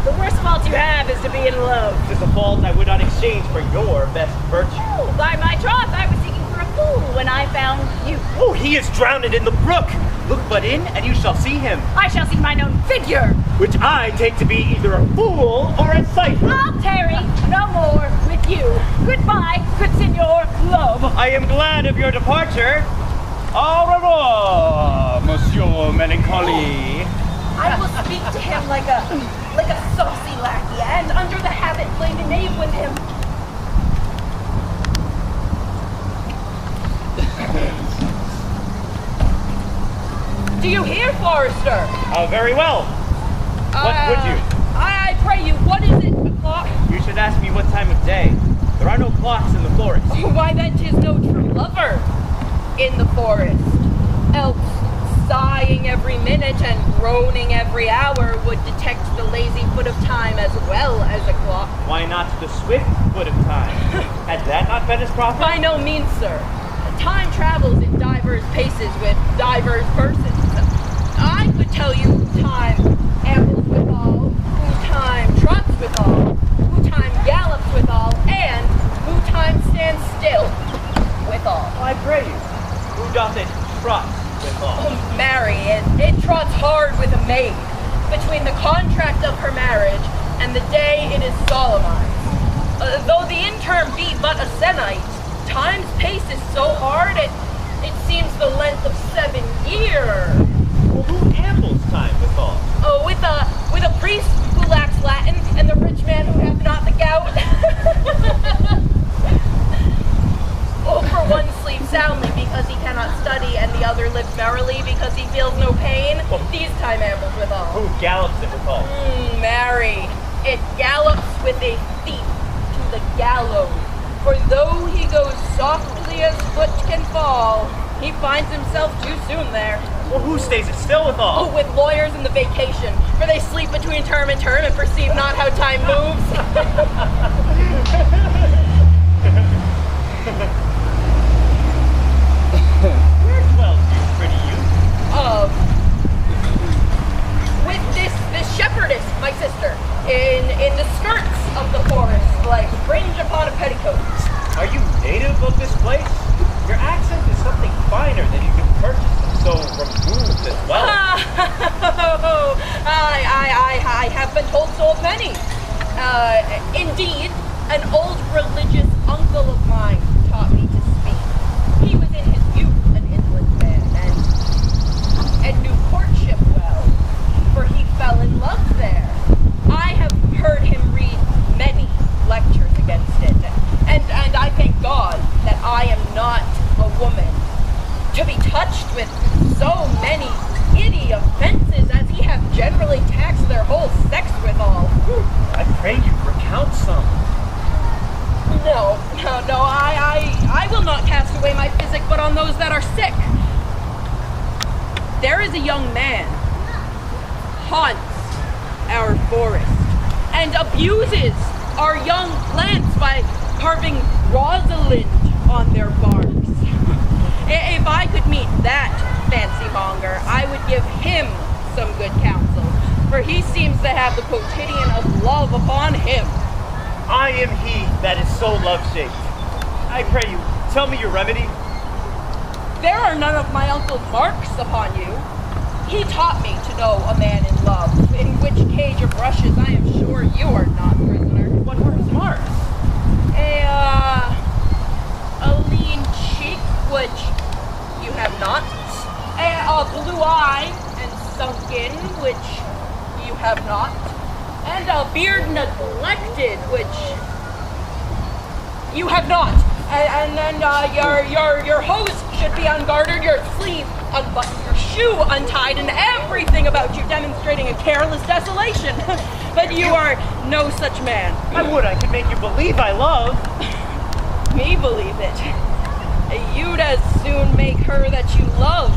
The worst fault you have is to be in love. Tis a fault I would not exchange for your best virtue. Oh, by my troth, I was seeking for a fool when I found you. Oh, he is drowned in the brook. Look but in, and you shall see him. I shall see mine own figure. Which I take to be either a fool or a cipher. I'll tarry no more with you. Goodbye, good Signor Love. I am glad of your departure. Au revoir, Monsieur Melancholy. I will speak to him like a saucy lackey, and under the habit play the knave with him. Do you hear, Forester? Oh, very well. What would you? I pray you, what is it, o'clock? You should ask me what time of day. There are no clocks in the forest. Why then 'tis no true lover in the forest. Else, sighing every minute and groaning every hour would detect the lazy foot of time as well as a clock. Why not the swift foot of time? Had that not been as proper? By no means, sir. Time travels in divers paces with divers persons. I could tell you who time ambles withal, who time trots withal, who time gallops withal, and who time stands still withal. I pray you, who doth it trot withal? Oh, marry, it trots hard with a maid, between the contract of her marriage and the day it is solemnized. Though the interim be but a sennight, time's pace is so hard, it seems the length of 7 years. Well, who ambles time withal? Oh, with a priest who lacks Latin, and the rich man who hath not the gout. Oh, for one sleeps soundly because he cannot study, and the other lives merrily because he feels no pain. These time ambles withal. Who gallops it withal? Marry, it gallops with a thief to the gallows. For though he goes softly as foot can fall, he finds himself too soon there. Well, who stays it still withal? Oh, with lawyers in the vacation, for they sleep between term and term and perceive not how time moves. Where dwells you, pretty youth? With this shepherdess, my sister, in the skirts of the forest, like fringe upon a petticoat. Are you native of this place? Your accent is something finer than you can purchase, so removed as well. I have been told so of many. Indeed, an old religious uncle of mine taught me to speak. He was in his youth an inland man, and knew courtship well, for he fell in love there. I have heard him read many lectures against it, and I thank God that I am not a woman, to be touched with so many giddy offences as he have generally taxed their whole sex withal. I pray you recount some. No, I will not cast away my physic, but on those that are sick. There is a young man, haunts our forest, and abuses our young plants by carving Rosalind on their barks. If I could meet that fancy monger, I would give him some good counsel, for he seems to have the quotidian of love upon him. I am he that is so love-shaped. I pray you, tell me your remedy. There are none of my uncle's marks upon you. He taught me to know a man in love, in which cage of rushes I am sure you are not prisoner. What were his marks? A lean cheek, which you have not. A blue eye and sunken, which you have not. And a beard neglected, which you have not. And then your hose should be ungartered, your sleeve unbuttoned, your shoe untied, and everything about you demonstrating a careless desolation. But you are no such man. I would I could make you believe I love. Me believe it. You'd as soon make her that you love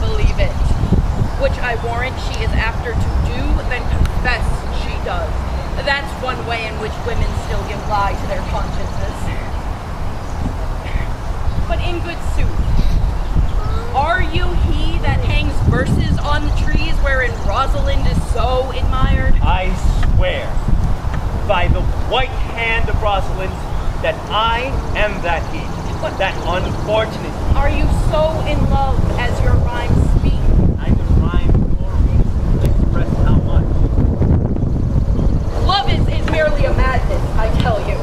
believe it, which I warrant she is after to do than confess she does. That's one way in which women still give lie to their consciences. But in good sooth, are you he that hangs verses on the trees wherein Rosalind is so admired? I swear by the white hand of Rosalind that I am that he, that unfortunate. Are you so in love as your rhymes speak? Neither rhyme nor reason express how much. Love is merely a madness, I tell you.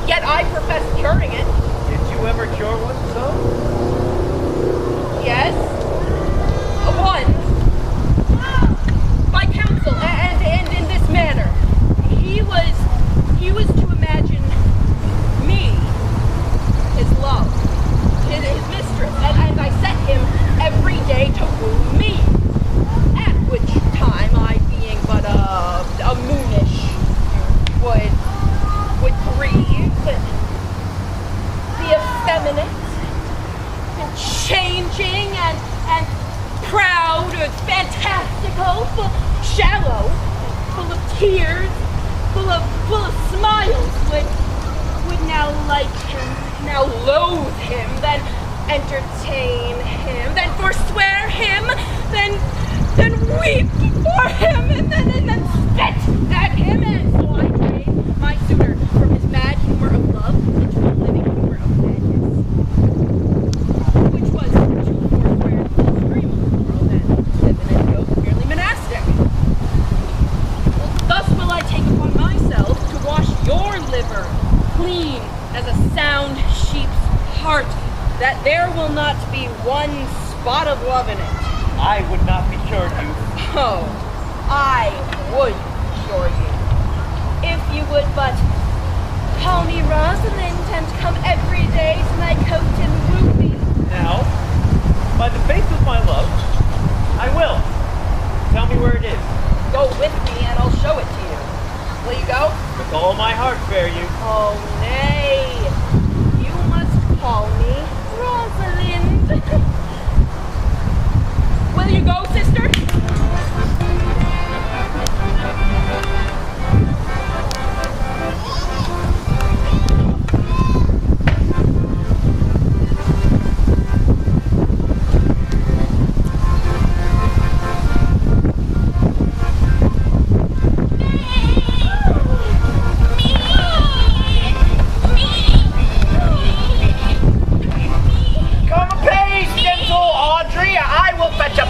Yet I profess curing it. Did you ever cure one so? Yes. One. By counsel, and in this manner. He was to imagine me, his love, his mistress, and I set him every day to woo me. At which time I, being but a moonish, would grieve and be effeminate and changing and proud and fantastical, shallow, full of tears, full of smiles, would now like him, now loathe him, then entertain him, then forswear him, then weep for him, and then spit at him, and so I trained my suitor from his mad humor of love into a living humor of madness, which was to forswear the extreme of the world and live in a yoke merely monastic. Thus will I take upon myself to wash your liver clean as a sound sheep's heart, that there will not be one spot of love in it. I would not be cured, you. Oh, I would cure you, if you would but Call me Rosalind and come every day to my coat and woo me. Now, by the faith of my love, I will. Tell me where it is. Go with me and I'll show it to you. Will you go? With all my heart, fair you. Oh, nay. You must call me Rosalind. Will you go, sister?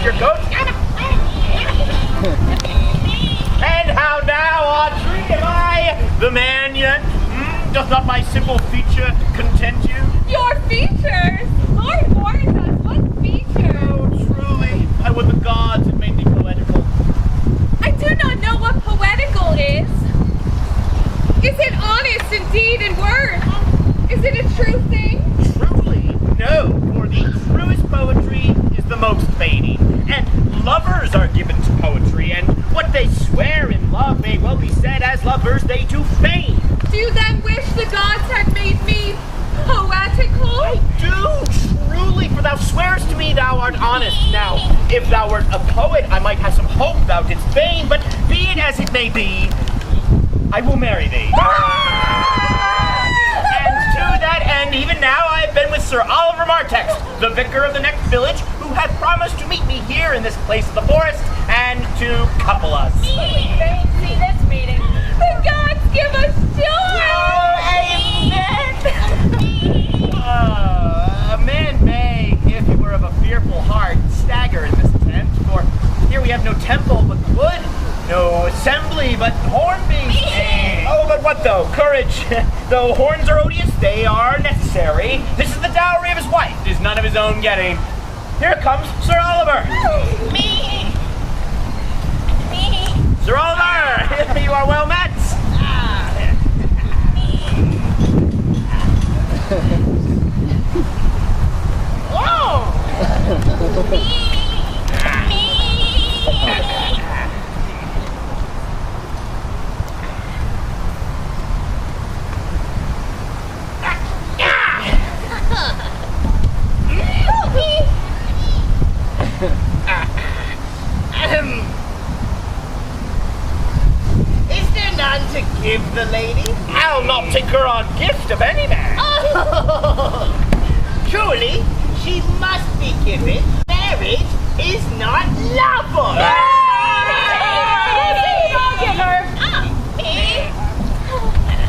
Your coat. And how now, Audrey? Am I the man yet? Doth not my simple feature content you? Your features? Lord warns us, what features? Oh, truly, I would the gods had made me poetical. I do not know what poetical is. Is it honest in deed and word? Is it a true thing? Truly, no, for the truest poetry is the most fading. And lovers are given to poetry, and what they swear in love may well be said as lovers they do feign. Do you then wish the gods had made me poetical? I do, truly, for thou swearest to me thou art honest. Now, if thou wert a poet, I might have some hope thou didst feign, but be it as it may be, I will marry thee. And to that end, even now I have been with Sir Oliver Martext, the vicar of the next village, who hath promised to meet me here in this place of the forest, and to couple us. Fancy this meeting. The gods give us joy! A man may, if he were of a fearful heart, stagger in this tent, for here we have no temple but wood, no assembly but horn beasts. Oh, but what though? Courage. Though horns are odious, they are necessary. This is the dowry of his wife. It is none of his own getting. Here comes Sir Oliver. Me. Sir Oliver, you are well met. Is there none to give the lady? I'll not take her on gift of any man. Truly, she must be given. Marriage is not lawful. I'll give her.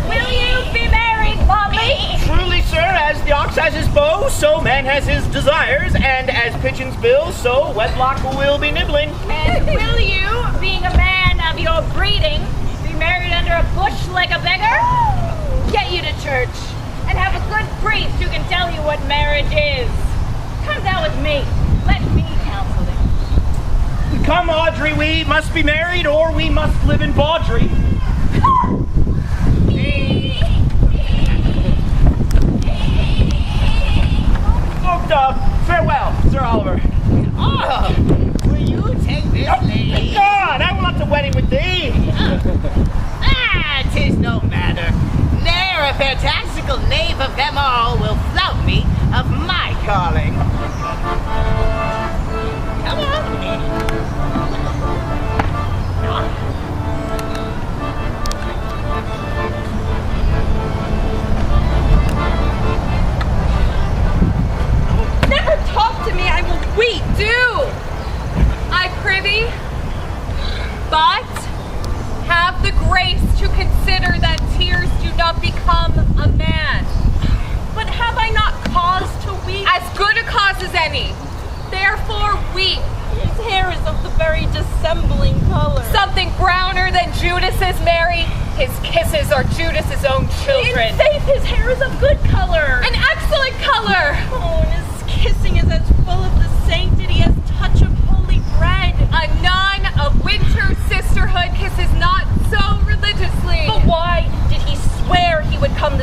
Will you be married, Polly? Truly, sir, as the ox has his bow, so man has his desires, and as pigeons bill, so wedlock will be nibbling. And will you, being a man of your breeding, be married under a bush like a beggar? Get you to church, and have a good priest who can tell you what marriage is. Come down with me. Let me counsel it. Come, Audrey, we must be married, or we must live in bawdry. Farewell, Sir Oliver. Oh, will you take this lady? God, I will not to wedding with thee. 'Tis no matter. Ne'er a fantastical knave of them all will flout me of my calling. Come on. Never talk to me, I will weep. Do! I prithee, but have the grace to consider that tears do not become a man. But have I not cause to weep? As good a cause as any. Therefore weep. His hair is of the very dissembling color. Something browner than Judas's, Mary. His kisses are Judas's own children. In faith, his hair is of good color. An excellent color. Oh, and his kissing is as full of the sanctity as touch of holy bread. A nun of winter sisterhood kisses not so religiously. But why did he swear he would come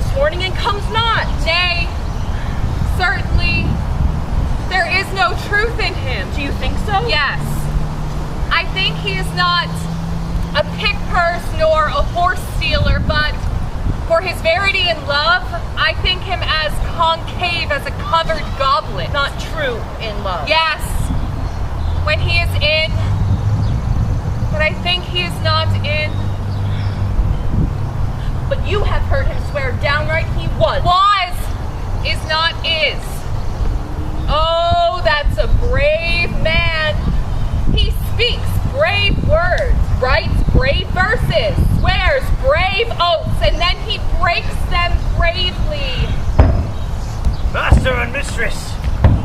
him. Do you think so? Yes. I think he is not a pick purse nor a horse stealer, but for his verity in love, I think him as concave as a covered goblet. Not true in love. Yes, when he is in, but I think he is not in. But you have heard him swear downright he was. Was is not is. Oh, that's a brave man. He speaks brave words, writes brave verses, swears brave oaths, and then he breaks them bravely. Master and mistress,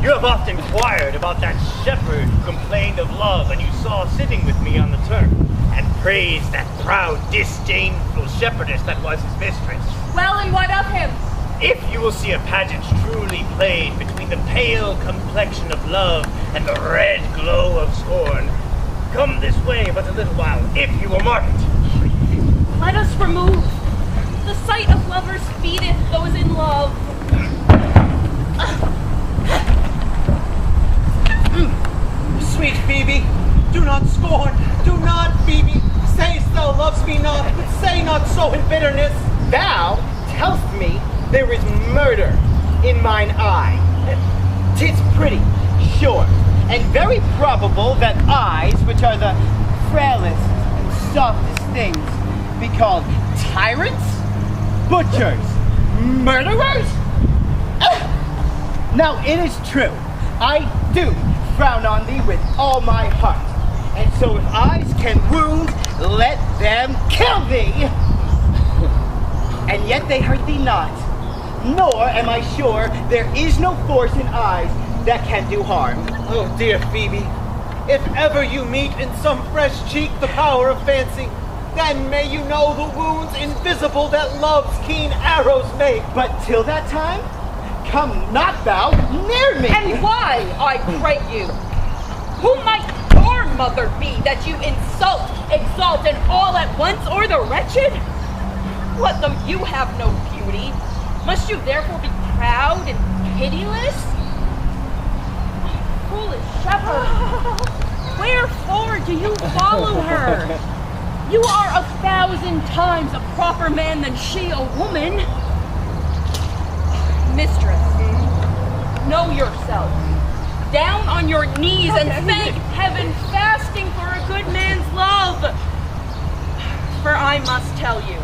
you have often inquired about that shepherd who complained of love and you saw sitting with me on the turf, and praised that proud, disdainful shepherdess that was his mistress. Well, and what of him? If you will see a pageant truly played between the pale complexion of love and the red glow of scorn, come this way but a little while, if you will mark it. Let us remove. The sight of lovers feedeth those in love. Sweet Phebe, do not scorn. Do not, Phebe. Say'st thou loves me not, but say not so in bitterness. Thou tell'st me there is murder in mine eye. 'Tis pretty, sure, and very probable that eyes, which are the frailest and softest things, be called tyrants, butchers, murderers? Now it is true, I do frown on thee with all my heart, and so if eyes can wound, let them kill thee. And yet they hurt thee not, nor am I sure there is no force in eyes that can do harm. Oh, dear Phebe, if ever you meet in some fresh cheek the power of fancy, then may you know the wounds invisible that love's keen arrows make. But till that time, come not thou near me. And why, I pray you? Who might your mother be that you insult, exalt, and all at once, or the wretched? What though you have no beauty? Must you therefore be proud and pitiless? Foolish shepherd, wherefore do you follow her? You are 1,000 times a proper man than she a woman. Mistress, know yourself. Down on your knees and thank heaven, fasting for a good man's love. For I must tell you,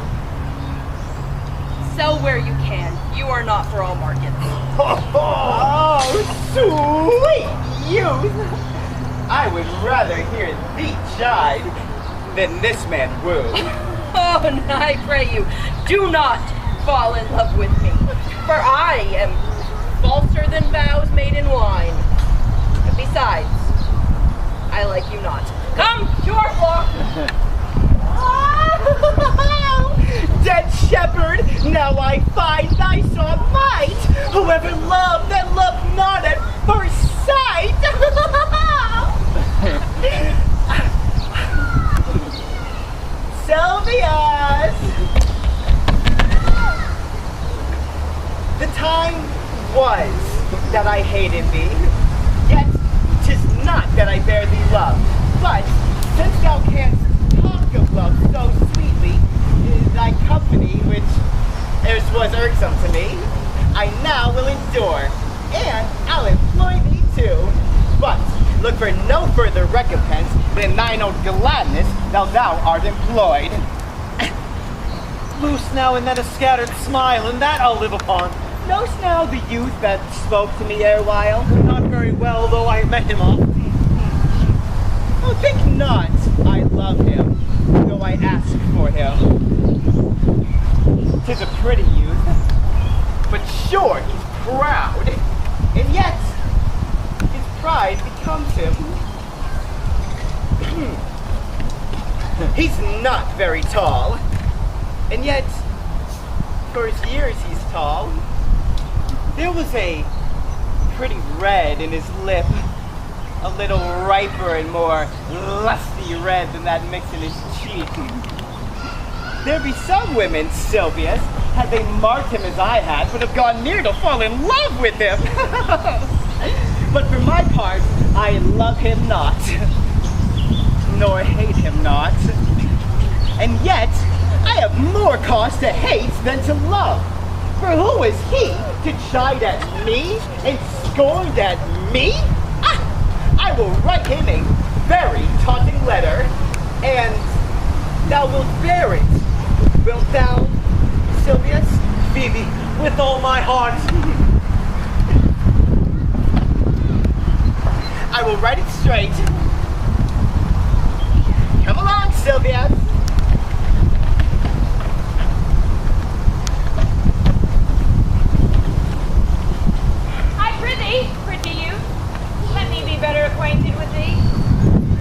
sell where you can. You are not for all markets. Oh, sweet youth! I would rather hear thee chide than this man woo. Oh, and I pray you, do not fall in love with me, for I am falser than vows made in wine. But besides, I like you not. Come to our flock. Dead shepherd, now I find thy song might. Whoever loved that loved not at first sight. Silvius! The time was that I hated thee, yet 'tis not that I bear thee love. But since thou canst talk of love so sweetly, thy company, which erst was irksome to me, I now will endure, and I'll employ thee too. But look for no further recompense than thine own gladness now thou art employed. Loose now and then a scattered smile, and that I'll live upon. Know'st now the youth that spoke to me erewhile? Not very well, though I met him often. Oh, think not I love him, though I ask for him. 'Tis a pretty youth, but sure he's proud, and yet his pride becomes him. He's not very tall, and yet for his years he's tall. There was a pretty red in his lip, a little riper and more lusty red than that mix in his cheek. There be some women, Silvius, had they marked him as I had, would have gone near to fall in love with him. But for my part, I love him not, nor hate him not. And yet, I have more cause to hate than to love. For who is he to chide at me and scorn at me? I will write him a very taunting letter, and thou wilt bear it. Wilt thou, Silvius? Phebe, with all my heart. I will write it straight. Come along, Silvius. Pretty youth, let me be better acquainted with thee.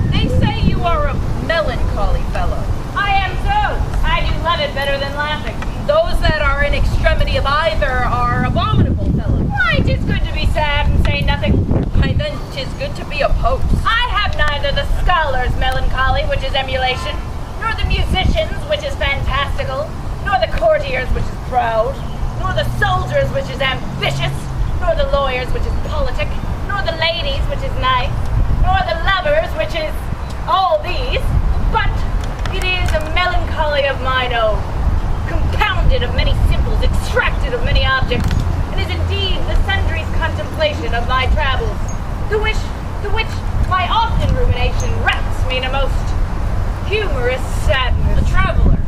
They say you are a melancholy fellow. I am so. I do love it better than laughing. Those that are in extremity of either are abominable fellows. Why, 'tis good to be sad and say nothing. Why then 'tis good to be a post. I have neither the scholar's melancholy, which is emulation, nor the musician's, which is fantastical, nor the courtier's, which is proud, nor the soldier's, which is ambitious, nor the lawyer's, which is politic, nor the lady's, which is nice, nor the lover's, which is all these, but it is a melancholy of mine own, compounded of many simples, extracted of many objects, and is indeed the sundry's contemplation of my travels, to which my often rumination wraps me in a most humorous sadness. A traveler.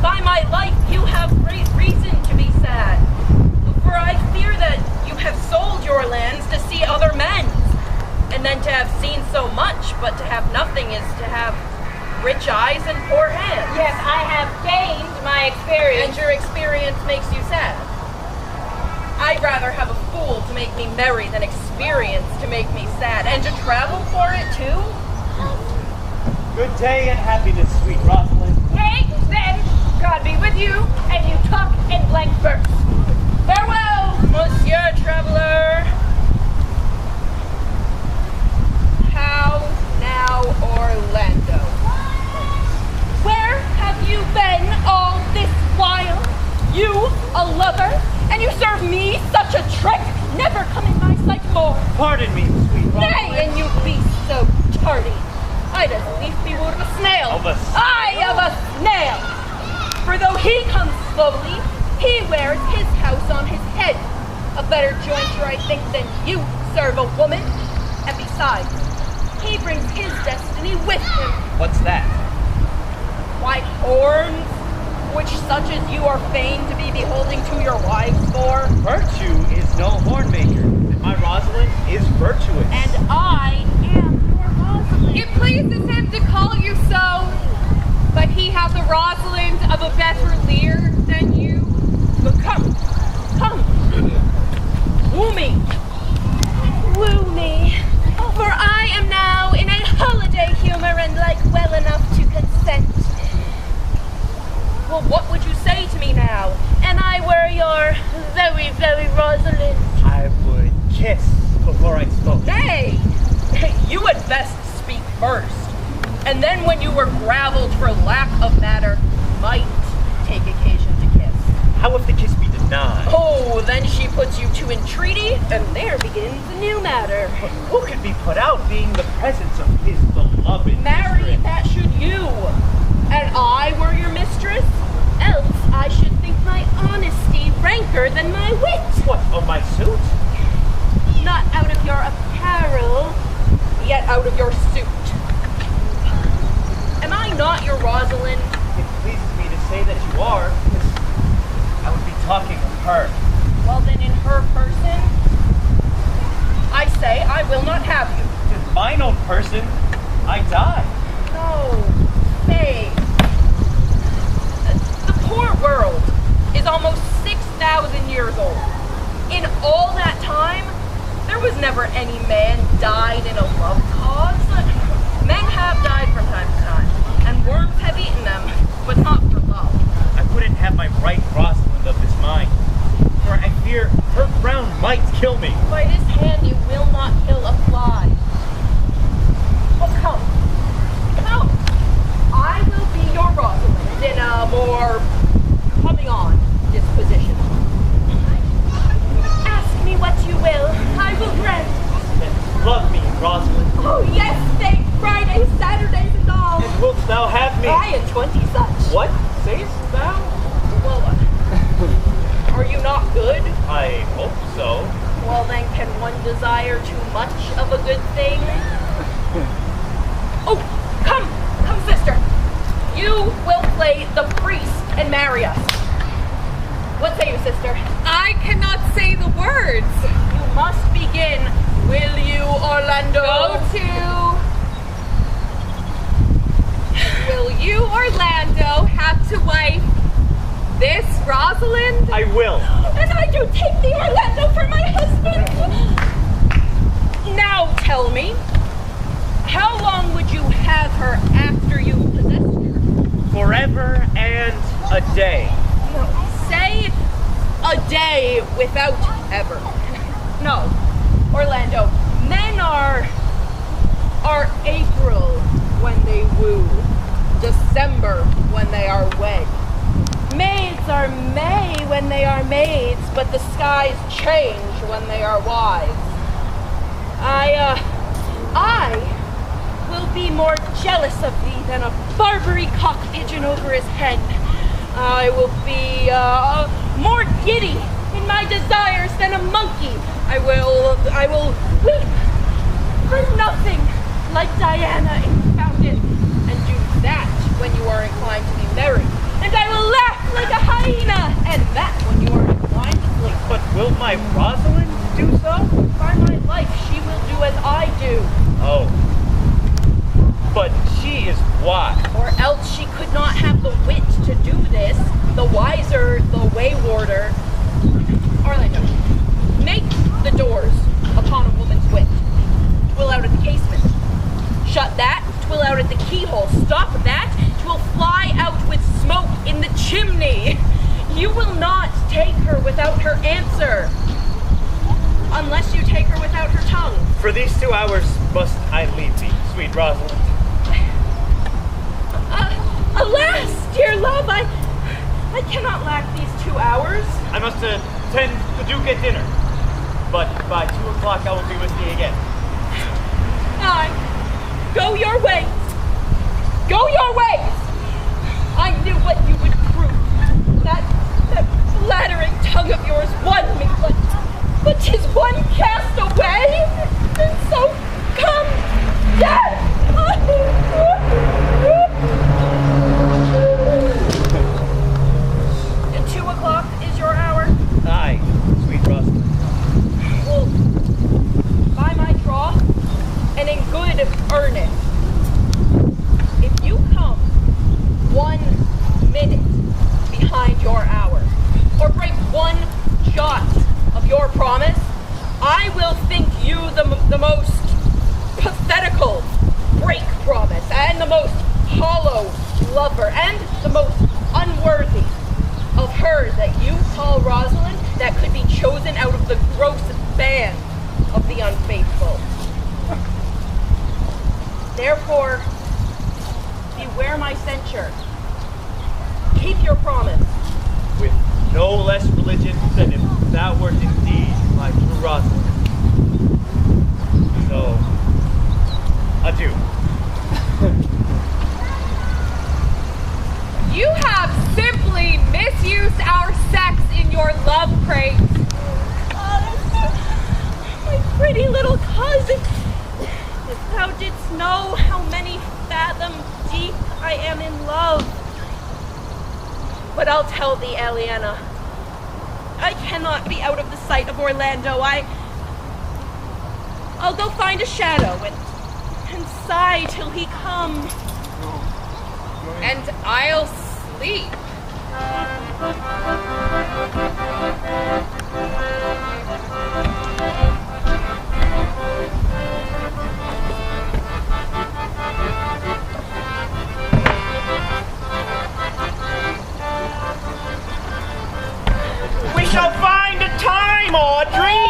By my life, you have great reason to be sad. For I fear that you have sold your lands to see other men's, and then to have seen so much, but to have nothing is to have rich eyes and poor hands. Yes, I have gained my experience. And your experience makes you sad. I'd rather have a fool to make me merry than experience to make me sad, and to travel for it too. Good day and happiness, sweet Rosalind. Yea, then, God be with you, and you talk in blank verse. Farewell, Monsieur Traveler. How now, Orlando? Where have you been all this while? You, a lover, and you serve me such a trick, never come in my sight more. Pardon me, sweet Rosalind. Nay, and you be so tardy. I'd as lief be word of a snail. Of a snail? Aye, of a snail. For though he comes slowly, he wears his house on his head. A better jointer, I think, than you serve a woman. And besides, he brings his destiny with him. What's that? Why, horns, which such as you are fain to be beholding to your wives for. Virtue is no horn maker. My Rosalind is virtuous. And I am your Rosalind. It pleases him to call you so, but he has a Rosalind of a better leer than you. But come, woo me. Woo me, for I am now in a holiday humor and like well enough to consent. Well, what would you say to me now? And I were your very, very Rosalind. I would kiss before I spoke. Nay, you had best speak first. And then when you were graveled for lack of matter, might take occasion to kiss. How if the kiss be denied? Oh, then she puts you to entreaty, and there begins a new matter. But who could be put out being the presence of his beloved Marry, mistress? that should you. And I were your mistress? Else I should think my honesty ranker than my wit. What, of my suit? Not out of your apparel, yet out of your suit. Am I not your Rosalind? It pleases me to say that you are, because I would be talking of her. Well then in her person, I say I will not have you. In mine own person, I die. No, babe. The poor world is almost 6,000 years old. In all that time, there was never any man died in a love cause. Men have died from time to time, and worms have eaten them, but not for love. I wouldn't have my right Rosalind of this mind, for I fear her frown might kill me. By this hand you will not kill a fly. Well, come. I will be your Rosalind in a more coming-on disposition. Ask me what you will, I will grant. Rosalind? Oh yes, thank Fridays, Saturdays, and all. And wilt thou have me? I and 20 such. What sayest thou? Well, are you not good? I hope so. Well then, can one desire too much of a good thing? Oh, come, sister. You will play the priest and marry us. What say you, sister? I cannot say the words. You must begin. Will you, Orlando? Go to. Will you, Orlando, have to wife this Rosalind? I will. And I do take the Orlando for my husband. Now tell me, how long would you have her after you possessed her? Forever and a day. No, say a day without ever. No, Orlando, men are April when they woo, December when they are wed. Maids are May when they are maids, but the skies change when they are wives. I will be more jealous of thee than a Barbary cock pigeon over his head. I will be more giddy in my desires than a monkey. I will weep for nothing like Diana in Fountain, and do that when you are inclined to be merry. And I will laugh like a hyena, and that when you are inclined to sleep. But will my Rosalind do so? By my life, she will do as I do. Oh. But she is wise. Or else she could not have the wit to do this. The wiser, the waywarder. Orlando, make the doors upon a woman's wit. Twill out at the casement. Shut that, twill out at the keyhole. Stop that, twill fly out with smoke in the chimney. You will not take her without her answer. Unless you take her without her tongue. For these 2 hours must I leave thee, sweet Rosalind. Alas, dear love, I cannot lack these 2 hours. I must attend the Duke at dinner. But by 2 o'clock I will be with thee again. Aye, go your ways. Go your ways. I knew what you would prove. That flattering tongue of yours won me, but 'tis one cast away, and so come death. 2 o'clock is your hour? Aye, sweet Rosalind. Well, by my troth, and in good earnest, if you come 1 minute behind your hour, or break 1 jot of your promise, I will think you the most pathetical break promise, and the most hollow lover, and the most unworthy of her that you call Rosalind, that could be chosen out of the gross band of the unfaithful. Therefore, beware my censure. Keep your promise. With no less religion than if thou wert indeed my true Rosalind. So, adieu. You have simply misused our sex in your love craze. My pretty little cousin, if thou didst know how many fathom deep I am in love. But I'll tell thee, Aliena, I cannot be out of the sight of Orlando. I'll go find a shadow and sigh till he comes. And I'll sleep. We shall find a time, Audrey!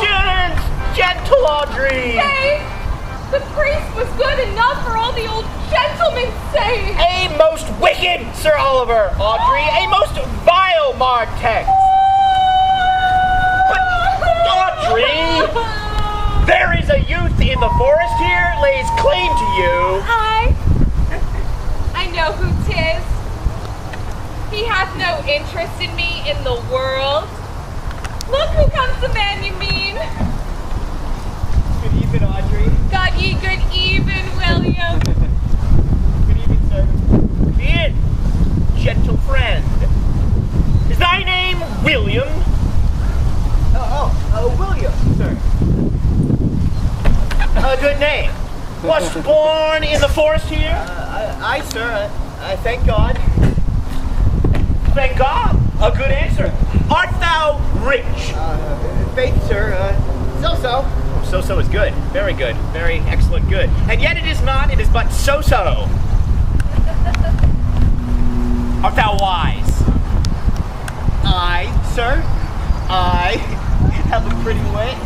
Patience, gentle Audrey! Hey, the priest was good enough for all the old gentlemen's sake. A most wicked Sir Oliver, Audrey! A most vile Martext! But, Audrey! There is a youth in in the forest here lays claim to you. I know who 'tis. He hath no interest in me in the world. Look who comes the man you mean. Good even, Audrey. God ye good even, William. Good even, sir. Be in, gentle friend. Is thy name William? William, sir. A good name. Wast born in the forest here? I, sir, I thank God. Thank God. A good answer. Art thou rich? Faith, sir, so-so. So-so is good. Very good. Very excellent good. And yet it is not. It is but so-so. Art thou wise? I, sir, I have a pretty wit.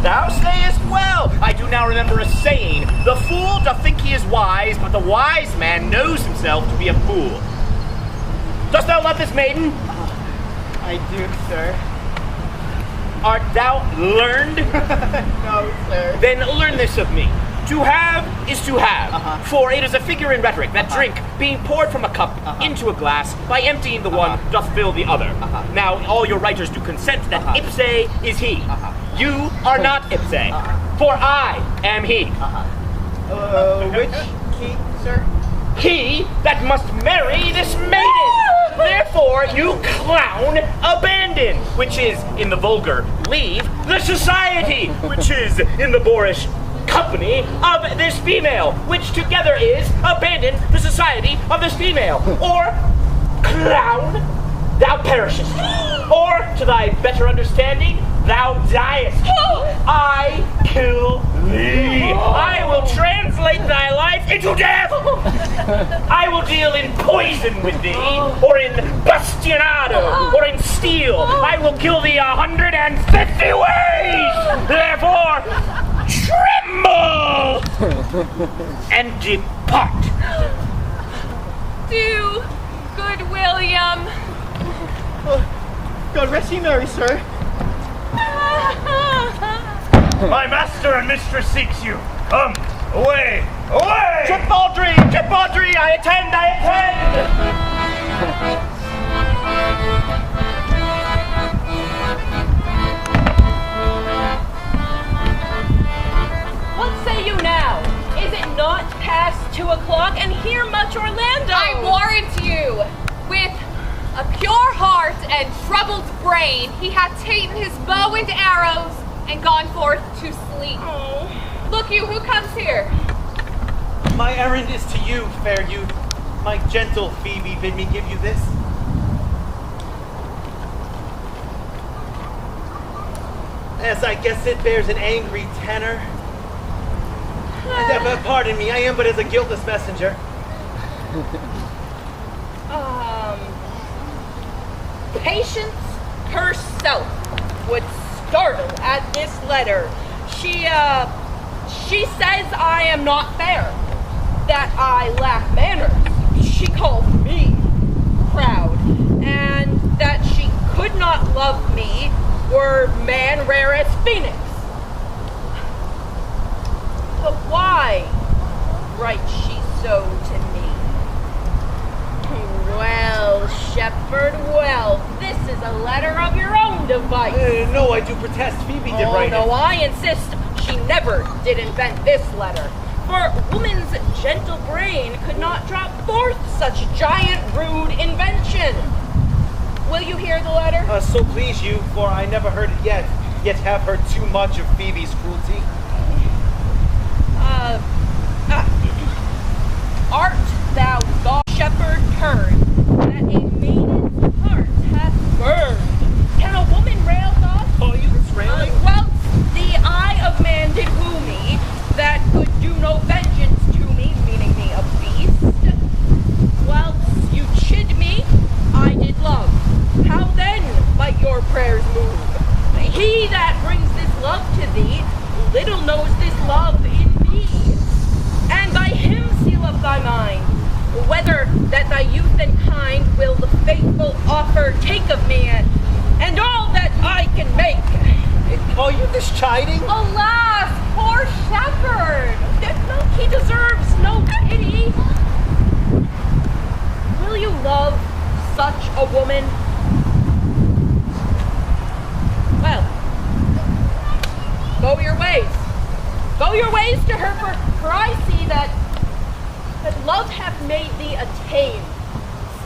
Thou sayest well. I do now remember a saying. The fool doth think he is wise, but the wise man knows himself to be a fool. Dost thou love this maiden? I do, sir. Art thou learned? No, sir. Then learn this of me. To have is to have, for it is a figure in rhetoric that drink, being poured from a cup into a glass, by emptying the one, doth fill the other. Now, all your writers do consent that ipse is he. You are not ipse, for I am he. Which he, sir? He that must marry this maiden. Therefore, you clown, abandon, which is, in the vulgar, leave the society, which is, in the boorish, company of this female, which together is abandon the society of this female. Or, clown, thou perishest. Or, to thy better understanding, thou diest. I kill thee. I will translate thy life into death. I will deal in poison with thee, or in bastionado, or in steel. I will kill thee 150 ways. Therefore, tremble and depart. Do, good William. God rest ye merry, sir. My master and mistress seeks you. Come, away, away! Trip Audrey, I attend, I attend! What say you now? Is it not past 2 o'clock, and here much Orlando? I warrant you, with a pure heart and troubled brain, he hath ta'en his bow and arrows and gone forth to sleep. Look you, who comes here? My errand is to you, fair youth. My gentle Phebe bid me give you this. As I guess it bears an angry tenor. Pardon me, I am but as a guiltless messenger. Patience herself would startle at this letter. She says I am not fair, that I lack manners. She calls me proud, and that she could not love me were man rare as Phoenix. But why writes she so to me? Well, Shepherd, well, this is a letter of your own device. No, I do protest. Phoebe did write no, it. I insist she never did invent this letter. For woman's gentle brain could not drop forth such giant rude invention. Will you hear the letter? So please you, for I never heard it yet have heard too much of Phoebe's cruelty. Art thou God shepherd turned, that a maiden's heart hath burned? Can a woman rail thus? Oh, you was railing? Whilst the eye of man did woo me, that could do no vengeance to me, meaning me a beast. Whilst you chid me, I did love. How then might your prayers move? He that brings this love to thee, little knows this love in me. And by him seal up thy mind, whether that thy youth and kind will the faithful offer take of me, and all that I can make. Are you this chiding? Alas, poor our shepherd. No, he deserves no pity. Will you love such a woman? Well, go your ways. Go your ways to her, for I see that love hath made thee a tame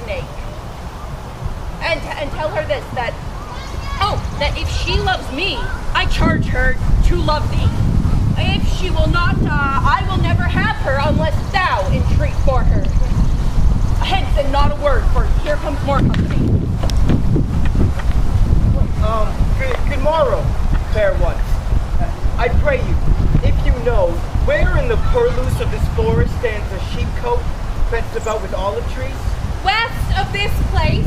snake. And tell her this, that if she loves me, I charge her to love thee. If she will not, I will never have her unless thou entreat for her. Hence, and not a word, for here comes more company. Good morrow, fair ones. I pray you, if you know, where in the purlieus of this forest stands a sheepcote fenced about with olive trees? West of this place.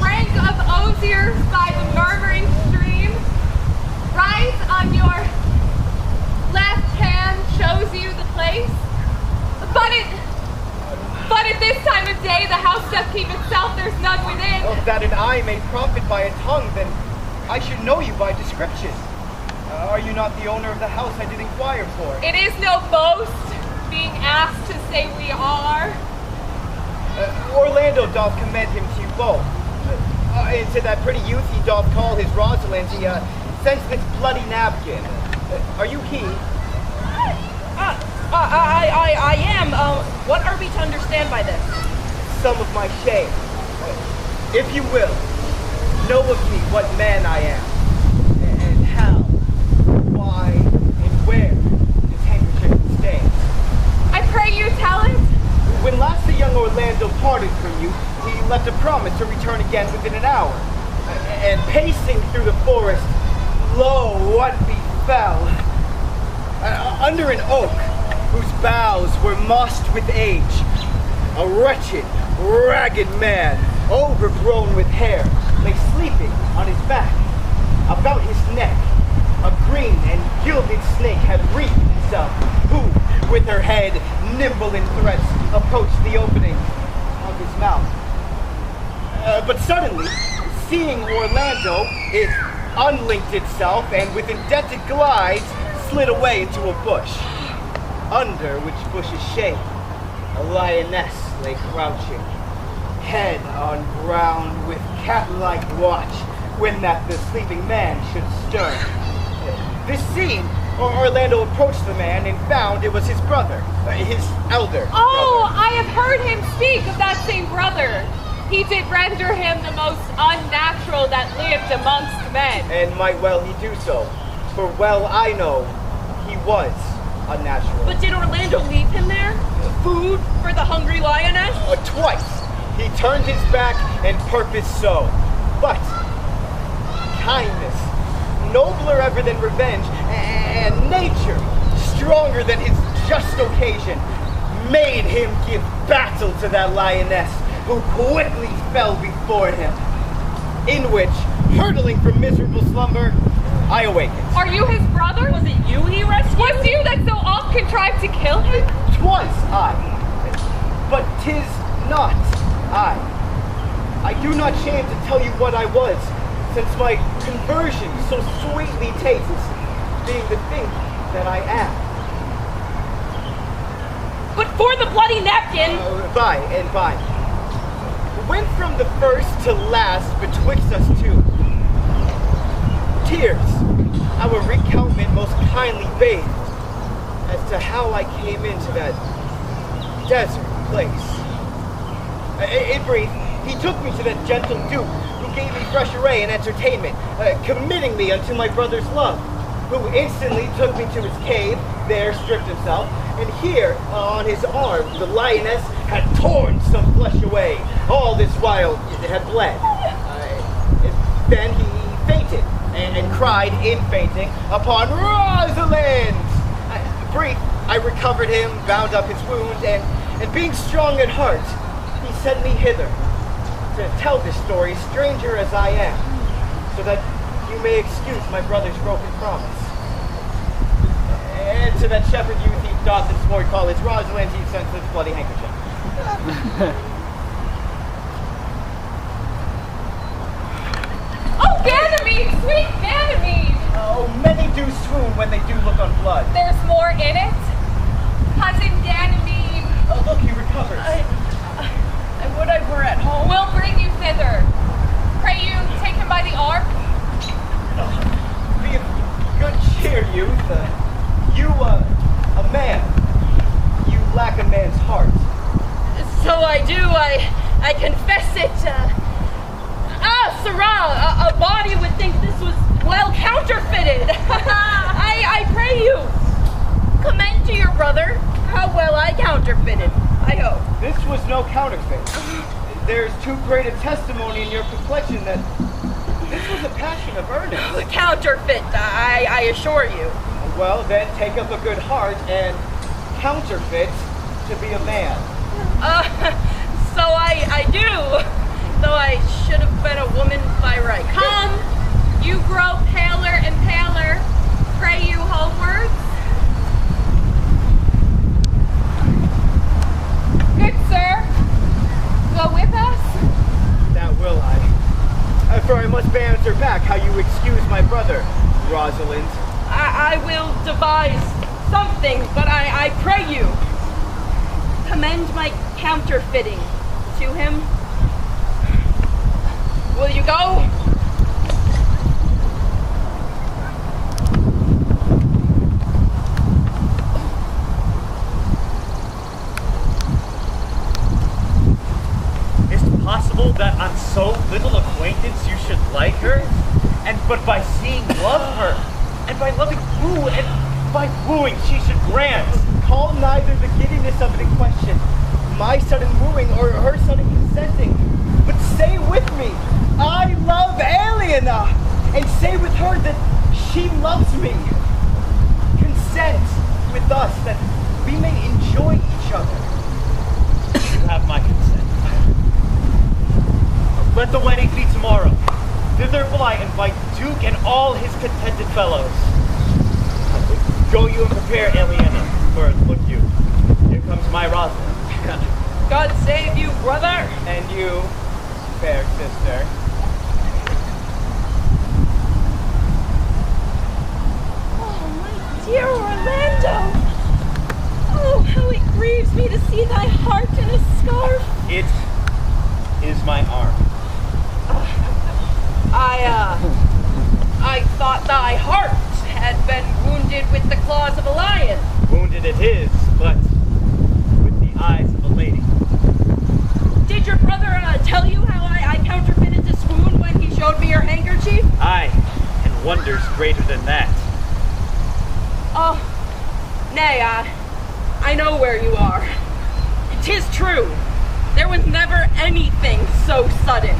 Rank of osiers by the murmuring stream. Right on your left hand shows you the place. But at this time of day, the house doth keep itself, there's none within. Oh, that an eye may profit by a tongue, then I should know you by description. Are you not the owner of the house I did inquire for? It is no boast, being asked to say we are. Orlando doth commend him to you both. And to that pretty youth he doth call his Rosalind, he sends this bloody napkin. Are you he? I am. What are we to understand by this? Some of my shame. If you will, know of me what man I am, and how, why, and where this handkerchief stays. I pray you tell it. When last the young Orlando parted from you, he left a promise to return again within an hour. And pacing through the forest, lo, what befell? Under an oak, whose boughs were mossed with age, a wretched, ragged man, overgrown with hair, lay sleeping on his back. About his neck, a green and gilded snake had wreathed itself, who, with her head nimble in threats, approached the opening of his mouth. But suddenly, seeing Orlando, it unlinked itself and with indented glides slid away into a bush, under which bush's shade a lioness lay crouching, head on ground with cat-like watch when that the sleeping man should stir. This scene, Orlando approached the man and found it was his brother, his elder Oh, brother. I have heard him speak of that same brother. He did render him the most unnatural that lived amongst men. And might well he do so, for well I know he was unnatural. But did Orlando leave him there? Food for the hungry lioness? Twice he turned his back and purposed so. But kindness, nobler ever than revenge, and nature, stronger than his just occasion, made him give battle to that lioness, who quickly fell before him. In which, hurtling from miserable slumber, I awakened. Are you his brother? Was it you he rescued? Was you that so oft contrived to kill him? 'Twas I, but 'tis not I. I do not shame to tell you what I was, since my conversion so sweetly tastes, being the thing that I am. But for the bloody napkin! By and by. Went from the first to last betwixt us two. Tears, our recountment most kindly bathed, as to how I came into that desert place. In brief, he took me to that gentle duke, who gave me fresh array and entertainment, committing me unto my brother's love, who instantly took me to his cave, there stripped himself, and here, on his arm, the lioness had torn some flesh away. All this while, it had bled. Then he fainted, and cried in fainting upon Rosalind. Brief, I recovered him, bound up his wound, and being strong at heart, he sent me hither to tell this story, stranger as I am, so that you may excuse my brother's broken promise. And to that shepherd youth he doth this boy call his Rosalind, he sends this bloody handkerchief. Oh, sweet Ganymede! Oh, many do swoon when they do look on blood. There's more in it. Cousin Ganymede. Oh, look, he recovers. I would I were at home. We'll bring you thither. Pray you take him by the arm. Be of good cheer, youth. You, a man. You lack a man's heart. So I do, I confess it. Sirrah, a body would think this was well counterfeited. I pray you, commend to your brother how well I counterfeited, I hope. This was no counterfeit. There's too great a testimony in your complexion that this was a passion of earnest. Counterfeit, I assure you. Well, then take up a good heart and counterfeit to be a man. So I do, though I should have been a woman by right. Come, you grow paler and paler. Pray you homewards. Good sir, go with us. That will I. For I must answer back how you excuse my brother, Rosalind. I will devise something, but I pray you, commend my counterfeiting to him. Will you go? Is it possible that on so little acquaintance you should like her? But by seeing love her, and by loving woo, and by wooing she should grant. Call neither the giddiness of it in question, my sudden wooing or her sudden consenting, but say with me, I love Aliena, and say with her that she loves me. Consent with us that we may enjoy each other. You have my consent. Let the wedding be tomorrow. Thither will I invite the Duke and all his contented fellows. Go you and prepare Aliena, for look you, here comes my Rosalind. God save you, brother. And you, fair sister. Oh, my dear Orlando. Oh, how it grieves me to see thy heart in a scarf. It is my arm. I thought thy heart had been wounded with the claws of a lion. Wounded it is, but with the eyes of a lady. Did your brother tell you how I counterfeited the swoon when he showed me your handkerchief? Aye, and wonders greater than that. Oh, nay, I know where you are. 'Tis true. There was never anything so sudden.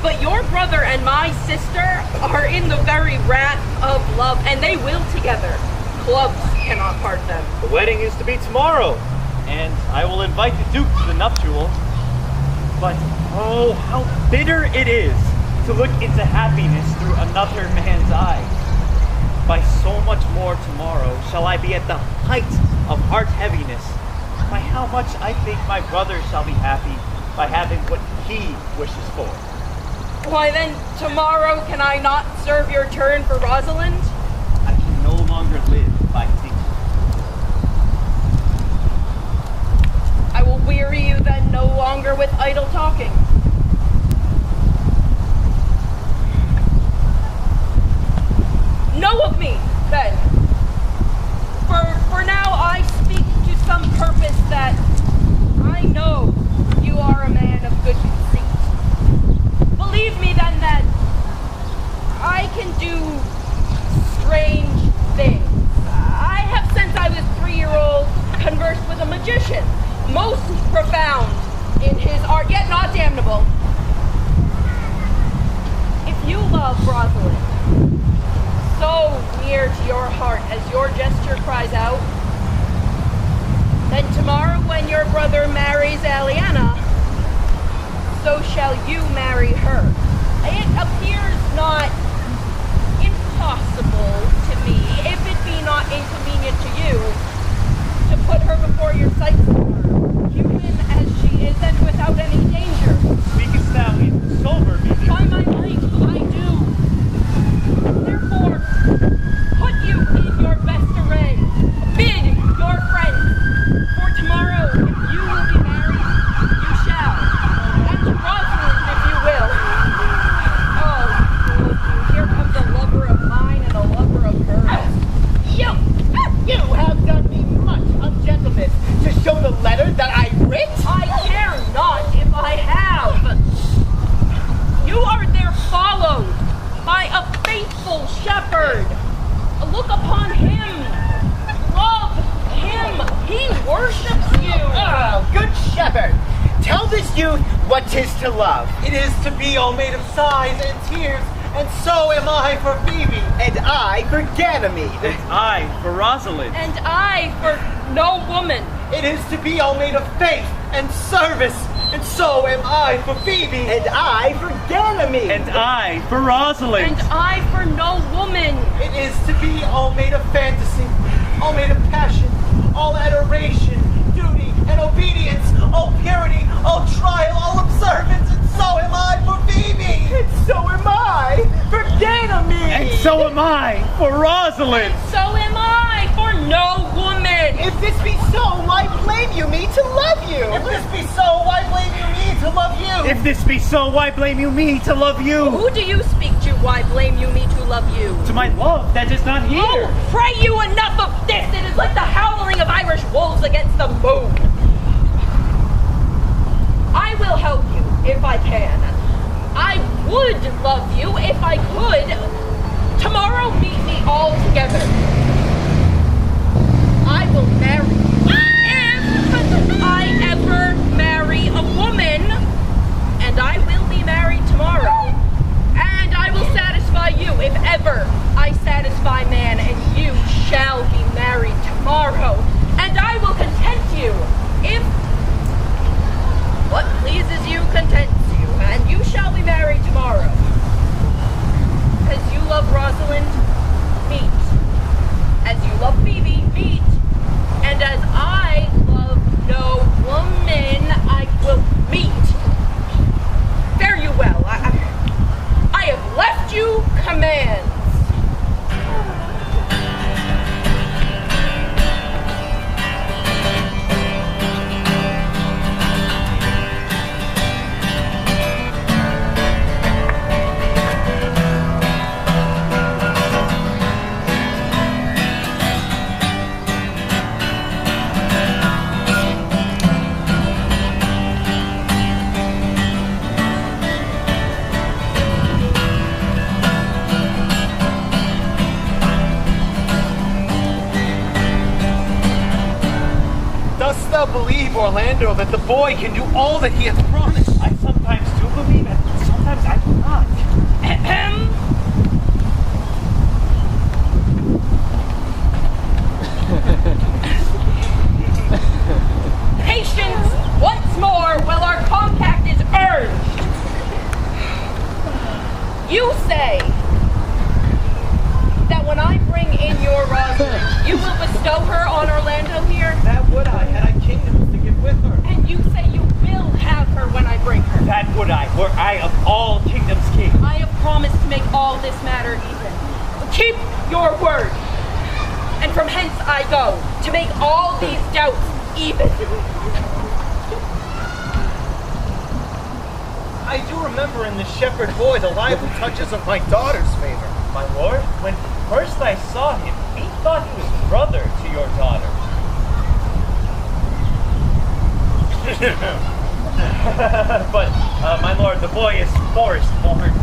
But your brother and my sister are in the very wrath of love, and they will together. Clubs cannot part them. The wedding is to be tomorrow, and I will invite the Duke to the nuptial. But, oh, how bitter it is to look into happiness through another man's eyes. By so much more tomorrow shall I be at the height of heart heaviness. By how much I think my brother shall be happy by having what he wishes for. Why then, tomorrow can I not serve your turn for Rosalind? I can no longer live by thinking. I will weary you then no longer with idle talking. Know of me, then. For now I speak to some purpose that I know you are a man of good conceit. Believe me then that I can do strange things. I have since I was 3-year-old conversed with a magician, most profound in his art, yet not damnable. If you love Rosalind so near to your heart as your gesture cries out, then tomorrow when your brother marries Aliena, so shall you marry her. It appears not impossible to me, if it be not inconvenient to you, to put her before your sight, human as she is and without any danger. Speakest thou in sober meaning? By my life, I do. noble shepherd. Look upon him. Love him. He worships you. Oh, good shepherd. Tell this youth what 'tis to love. It is to be all made of sighs and tears, and so am I for Phebe. And I for Ganymede. I for Rosalind. And I for no woman. It is to be all made of faith and service, and so am I for Phebe. And I for Ganymede. And I for Rosalind. And I for no woman. It is to be all made of fantasy, all made of passion, all adoration, duty and obedience, all purity, all trial, all observance, and so am I for Phebe. And so am I for Ganymede. And so am I for Rosalind. So am I for no woman. If this be so, why blame you me to love you? If this be so, why blame you me to love you? If this be so, why blame you me to love you? Who do you speak to? Why blame you me to love you? To my love that is not here. Oh, pray you enough of this! It is like the howling of Irish wolves against the moon. I will help you if I can. I would love you if I could. Tomorrow meet me all together. I will marry you. If I ever marry a woman, and I will be married tomorrow. And I will satisfy you if ever I satisfy man, and you shall be married tomorrow. And I will content you if what pleases you contents you, and you shall be married tomorrow. As you love Rosalind, meet. As you love Phebe, meet. And as I love no woman, I will meet. Fare you well. I have left you commands. Dost thou believe, Orlando, that the boy can do all that he hath promised? I sometimes do believe it, sometimes I do not. Ahem. Patience once more while our compact is urged. You say that when I bring in your Rosalind, you will bestow her on Orlando here? That would I, had I kingdoms to give with her. And you say you will have her when I bring her? That would I, were I of all kingdoms king. I have promised to make all this matter even. Keep your word. And from hence I go, to make all these doubts even. I do remember in the shepherd boy the lively touches of my daughter's favor. My lord, when first I saw him, methought he was brother to your daughter. But, my lord, the boy is forest born.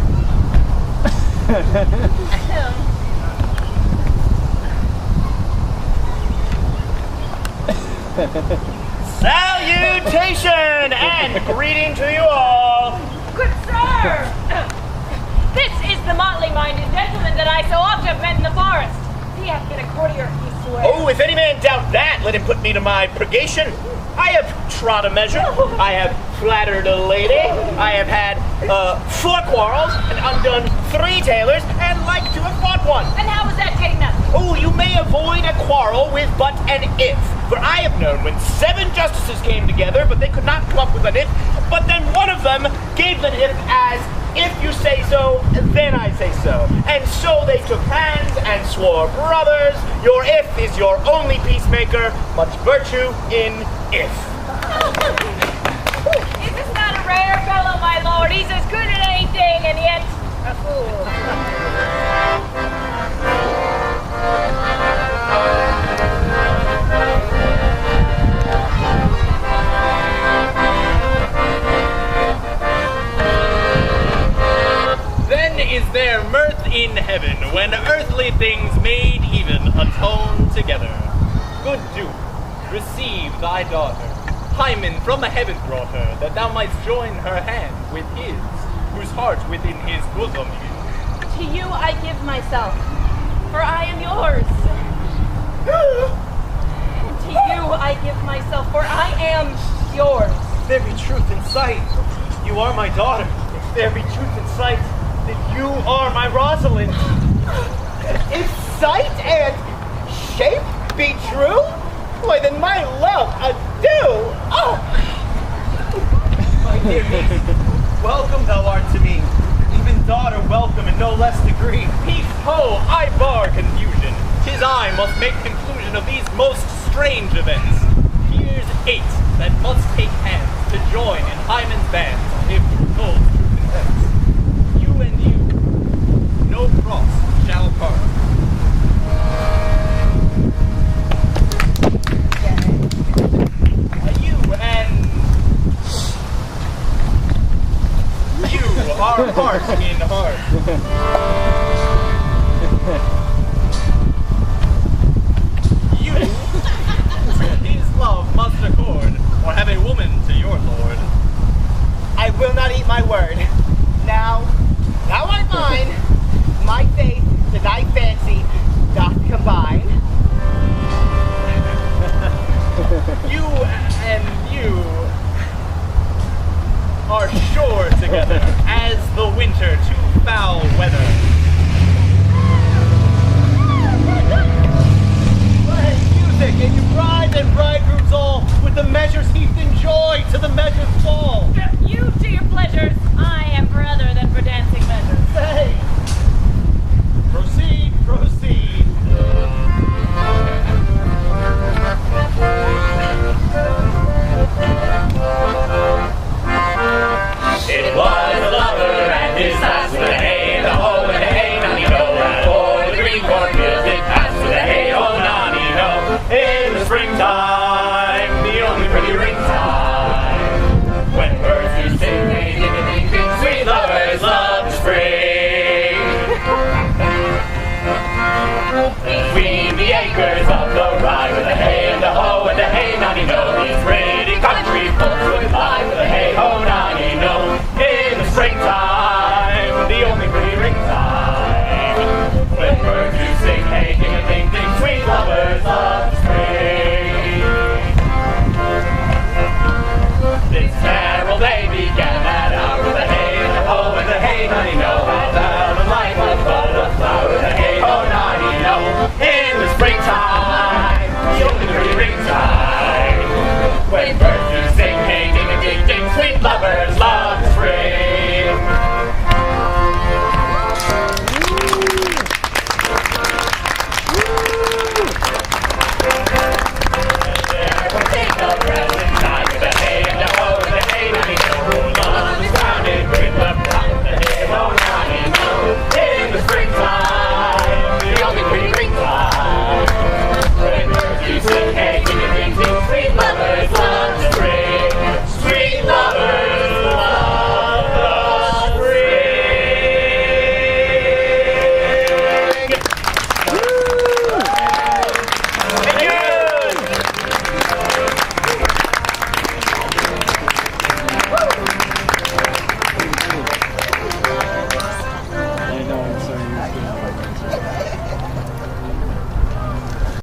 Salutation and greeting to you all. Good sir! This is the motley-minded gentleman that I so often have met in the forest. He hath been a courtier, he swears. Oh, if any man doubt that, let him put me to my purgation. I have trod a measure. I have flattered a lady. I have had 4 quarrels and undone 3 tailors, and like to have fought one. And how was that taken up? Oh, you may avoid a quarrel with but an if. For I have known when 7 justices came together, but they could not come up with an if, but then one of them gave an if as, if you say so, then I say so. And so they took hands and swore brothers. Your if is your only peacemaker. Much virtue in if. Is this not a rare fellow, my lord? He's as good at anything, and yet a fool. Then is there mirth in heaven when earthly things made even atone together. Good Duke, receive thy daughter. Hymen from heaven brought her, that thou mightst join her hand with his, whose heart within his bosom is. To you I give myself, for I am yours. And to you I give myself, for I am yours. If there be truth in sight, you are my daughter. If there be truth in sight, then you are my Rosalind. If sight and shape be true, why then my love adieu. Oh! My dear niece, welcome thou art to me. Even daughter welcome in no less degree. Peace, ho, I bar confusion. 'Tis I must make conclusion of these most strange events. Here's 8 that must take hands to join in Hymen's band, if full truth intends. You and you, no cross shall part. You and you are heart in heart. You his love must accord, or have a woman to your lord. I will not eat my word. Now art mine. My faith to thy fancy doth combine. You and you are sure together as the winter to foul weather. Play music, and you bride and bridegrooms all, with the measures heaped in joy to the measures fall. You to your pleasures, I am for other than for dancing measures. Say, proceed, proceed. It was a lover and his lass with a hay, the ho and the hey, nanny ho, and o'er the green cornfields it passed with a hey, ho, nanny ho. In the springtime.